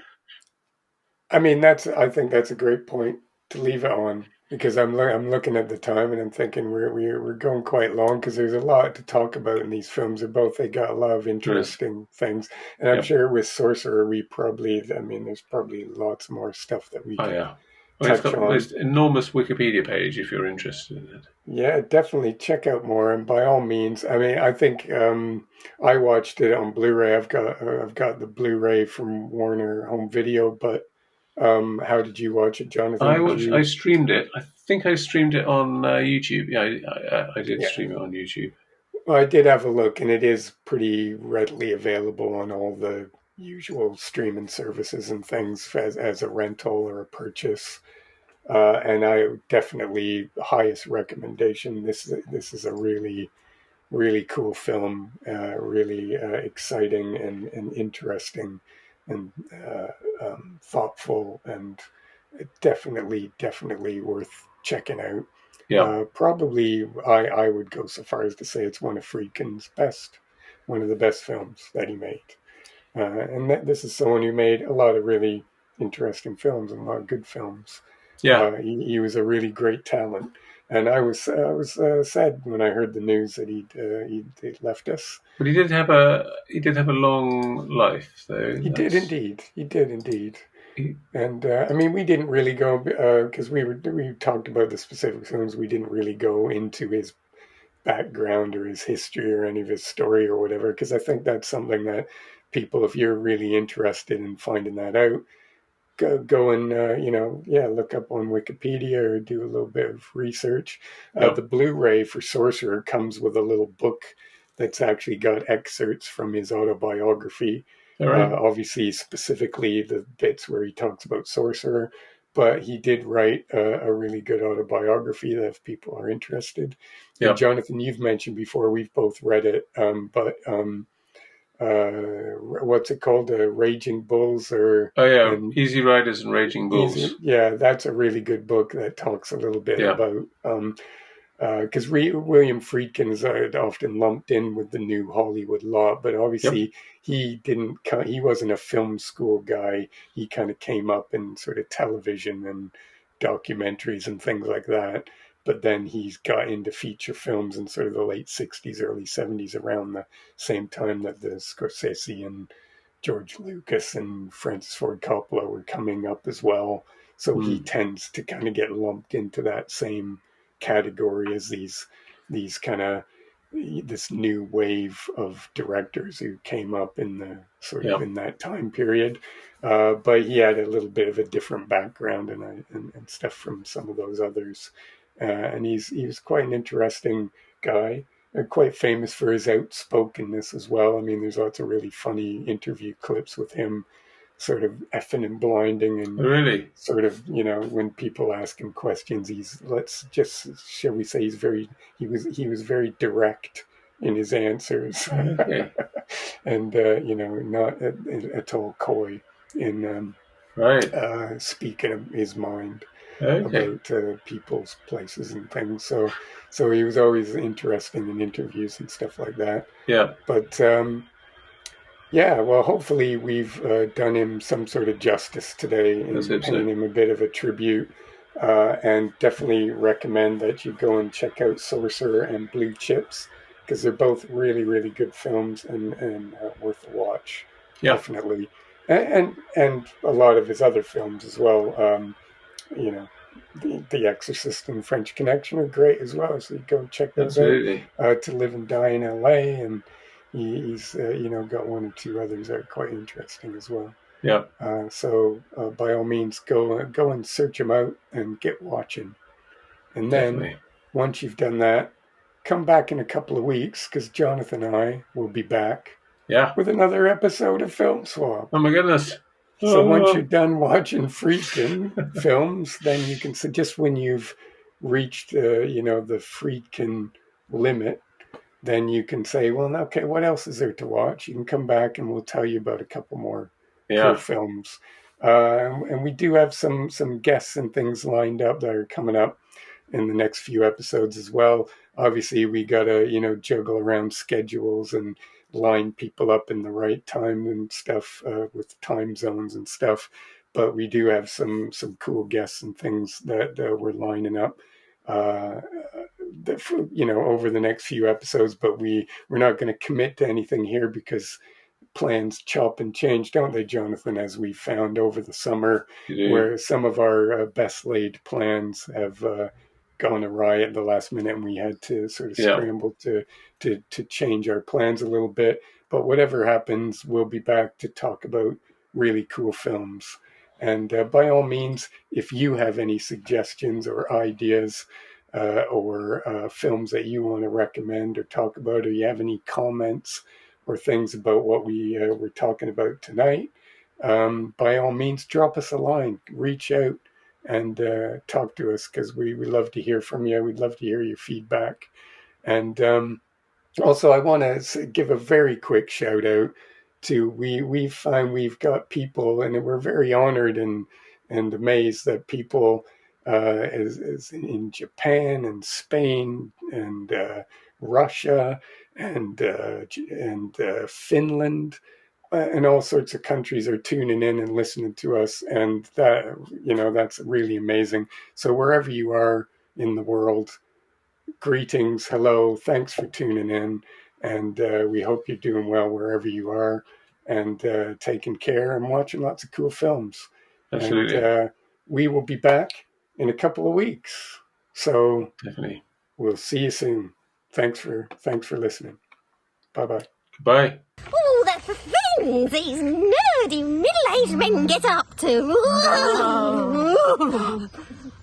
I mean, I think that's a great point to leave it on, because I'm looking at the time and I'm thinking we're going quite long, because there's a lot to talk about in these films. They got a lot of interesting things, and I'm sure with Sorcerer there's probably lots more stuff that we can touch on. There's an enormous Wikipedia page if you're interested in it. Yeah, definitely check out more, and by all means. I mean, I think I watched it on Blu-ray. I've got the Blu-ray from Warner Home Video, but how did you watch it, Jonathan? I streamed it. I think I streamed it on YouTube. Yeah, I did stream it on YouTube. Well, I did have a look, and it is pretty readily available on all the usual streaming services and things as a rental or a purchase. And I definitely, highest recommendation. This is a really, really cool film, really exciting and interesting, and thoughtful, and definitely worth checking out. Yeah. Probably, I would go so far as to say it's one of Friedkin's one of the best films that he made. And this is someone who made a lot of really interesting films and a lot of good films. Yeah, he was a really great talent, and I was sad when I heard the news that he'd left us. But he did have a long life, though. He did indeed. And I mean, we didn't really go, because we talked about the specific films. We didn't really go into his background or his history or any of his story or whatever, because I think that's something that people, if you're really interested in finding that out, go and look up on Wikipedia or do a little bit of research. The Blu-ray for Sorcerer comes with a little book that's actually got excerpts from his autobiography. Obviously, specifically the bits where he talks about Sorcerer, but he did write a really good autobiography that if people are interested. And Jonathan, you've mentioned before, we've both read it, but what's it called? Raging Bulls, or Easy Riders and Raging Bulls. That's a really good book that talks a little bit about because William Friedkin is often lumped in with the new Hollywood lot, but obviously he wasn't a film school guy. He kind of came up in sort of television and documentaries and things like that. But then he's got into feature films in sort of the late 60s, early 70s, around the same time that the Scorsese and George Lucas and Francis Ford Coppola were coming up as well. So he tends to kind of get lumped into that same category as these kind of this new wave of directors who came up in the sort of in that time period. But he had a little bit of a different background and stuff from some of those others. And he was quite an interesting guy, quite famous for his outspokenness as well. I mean, there's lots of really funny interview clips with him sort of effing and blinding, and sort of, when people ask him questions, shall we say, he was very direct in his answers. And not at all coy in speaking of his mind about people's places and things. So he was always interesting in interviews and stuff like that. But well, hopefully we've done him some sort of justice today in paying him a bit of a tribute. And definitely recommend that you go and check out Sorcerer and Blue Chips, because they're both really, really good films and worth a watch. Definitely. And a lot of his other films as well. The Exorcist and French Connection are great as well. So you go check those Absolutely. out. To Live and Die in L.A. and he's got one or two others that are quite interesting as well. Yeah. So by all means, go and search them out and get watching. And then Definitely. once you've done that, come back in a couple of weeks because Jonathan and I will be back Yeah. with another episode of Film Swap. Oh my goodness. So once you're done watching Friedkin films, then you can suggest when you've reached, the Friedkin limit, then you can say, well, okay, what else is there to watch? You can come back and we'll tell you about a couple more cool films. And we do have some guests and things lined up that are coming up in the next few episodes as well. Obviously, we got to, juggle around schedules and line people up in the right time and stuff with time zones and stuff. But we do have some cool guests and things that we're lining up, over the next few episodes. But we're not going to commit to anything here because plans chop and change, don't they, Jonathan? As we found over the summer, where some of our best laid plans have gone awry at the last minute, and we had to sort of scramble to change our plans a little bit. But whatever happens, we'll be back to talk about really cool films. And by all means, if you have any suggestions or ideas or films that you want to recommend or talk about, or you have any comments or things about what we were talking about tonight, by all means, drop us a line, reach out and talk to us, because we love to hear from you. We'd love to hear your feedback. And also, I want to give a very quick shout out to, we find we've got people, and we're very honored and amazed that people is in Japan and Spain and Russia and Finland and all sorts of countries are tuning in and listening to us, and that's really amazing. So wherever you are in the world, greetings, hello, thanks for tuning in, and we hope you're doing well wherever you are, and taking care and watching lots of cool films. Absolutely. And we will be back in a couple of weeks. So definitely, we'll see you soon. Thanks for listening. Bye-bye. Goodbye. Oh, that's the things these nerdy middle-aged men get up to.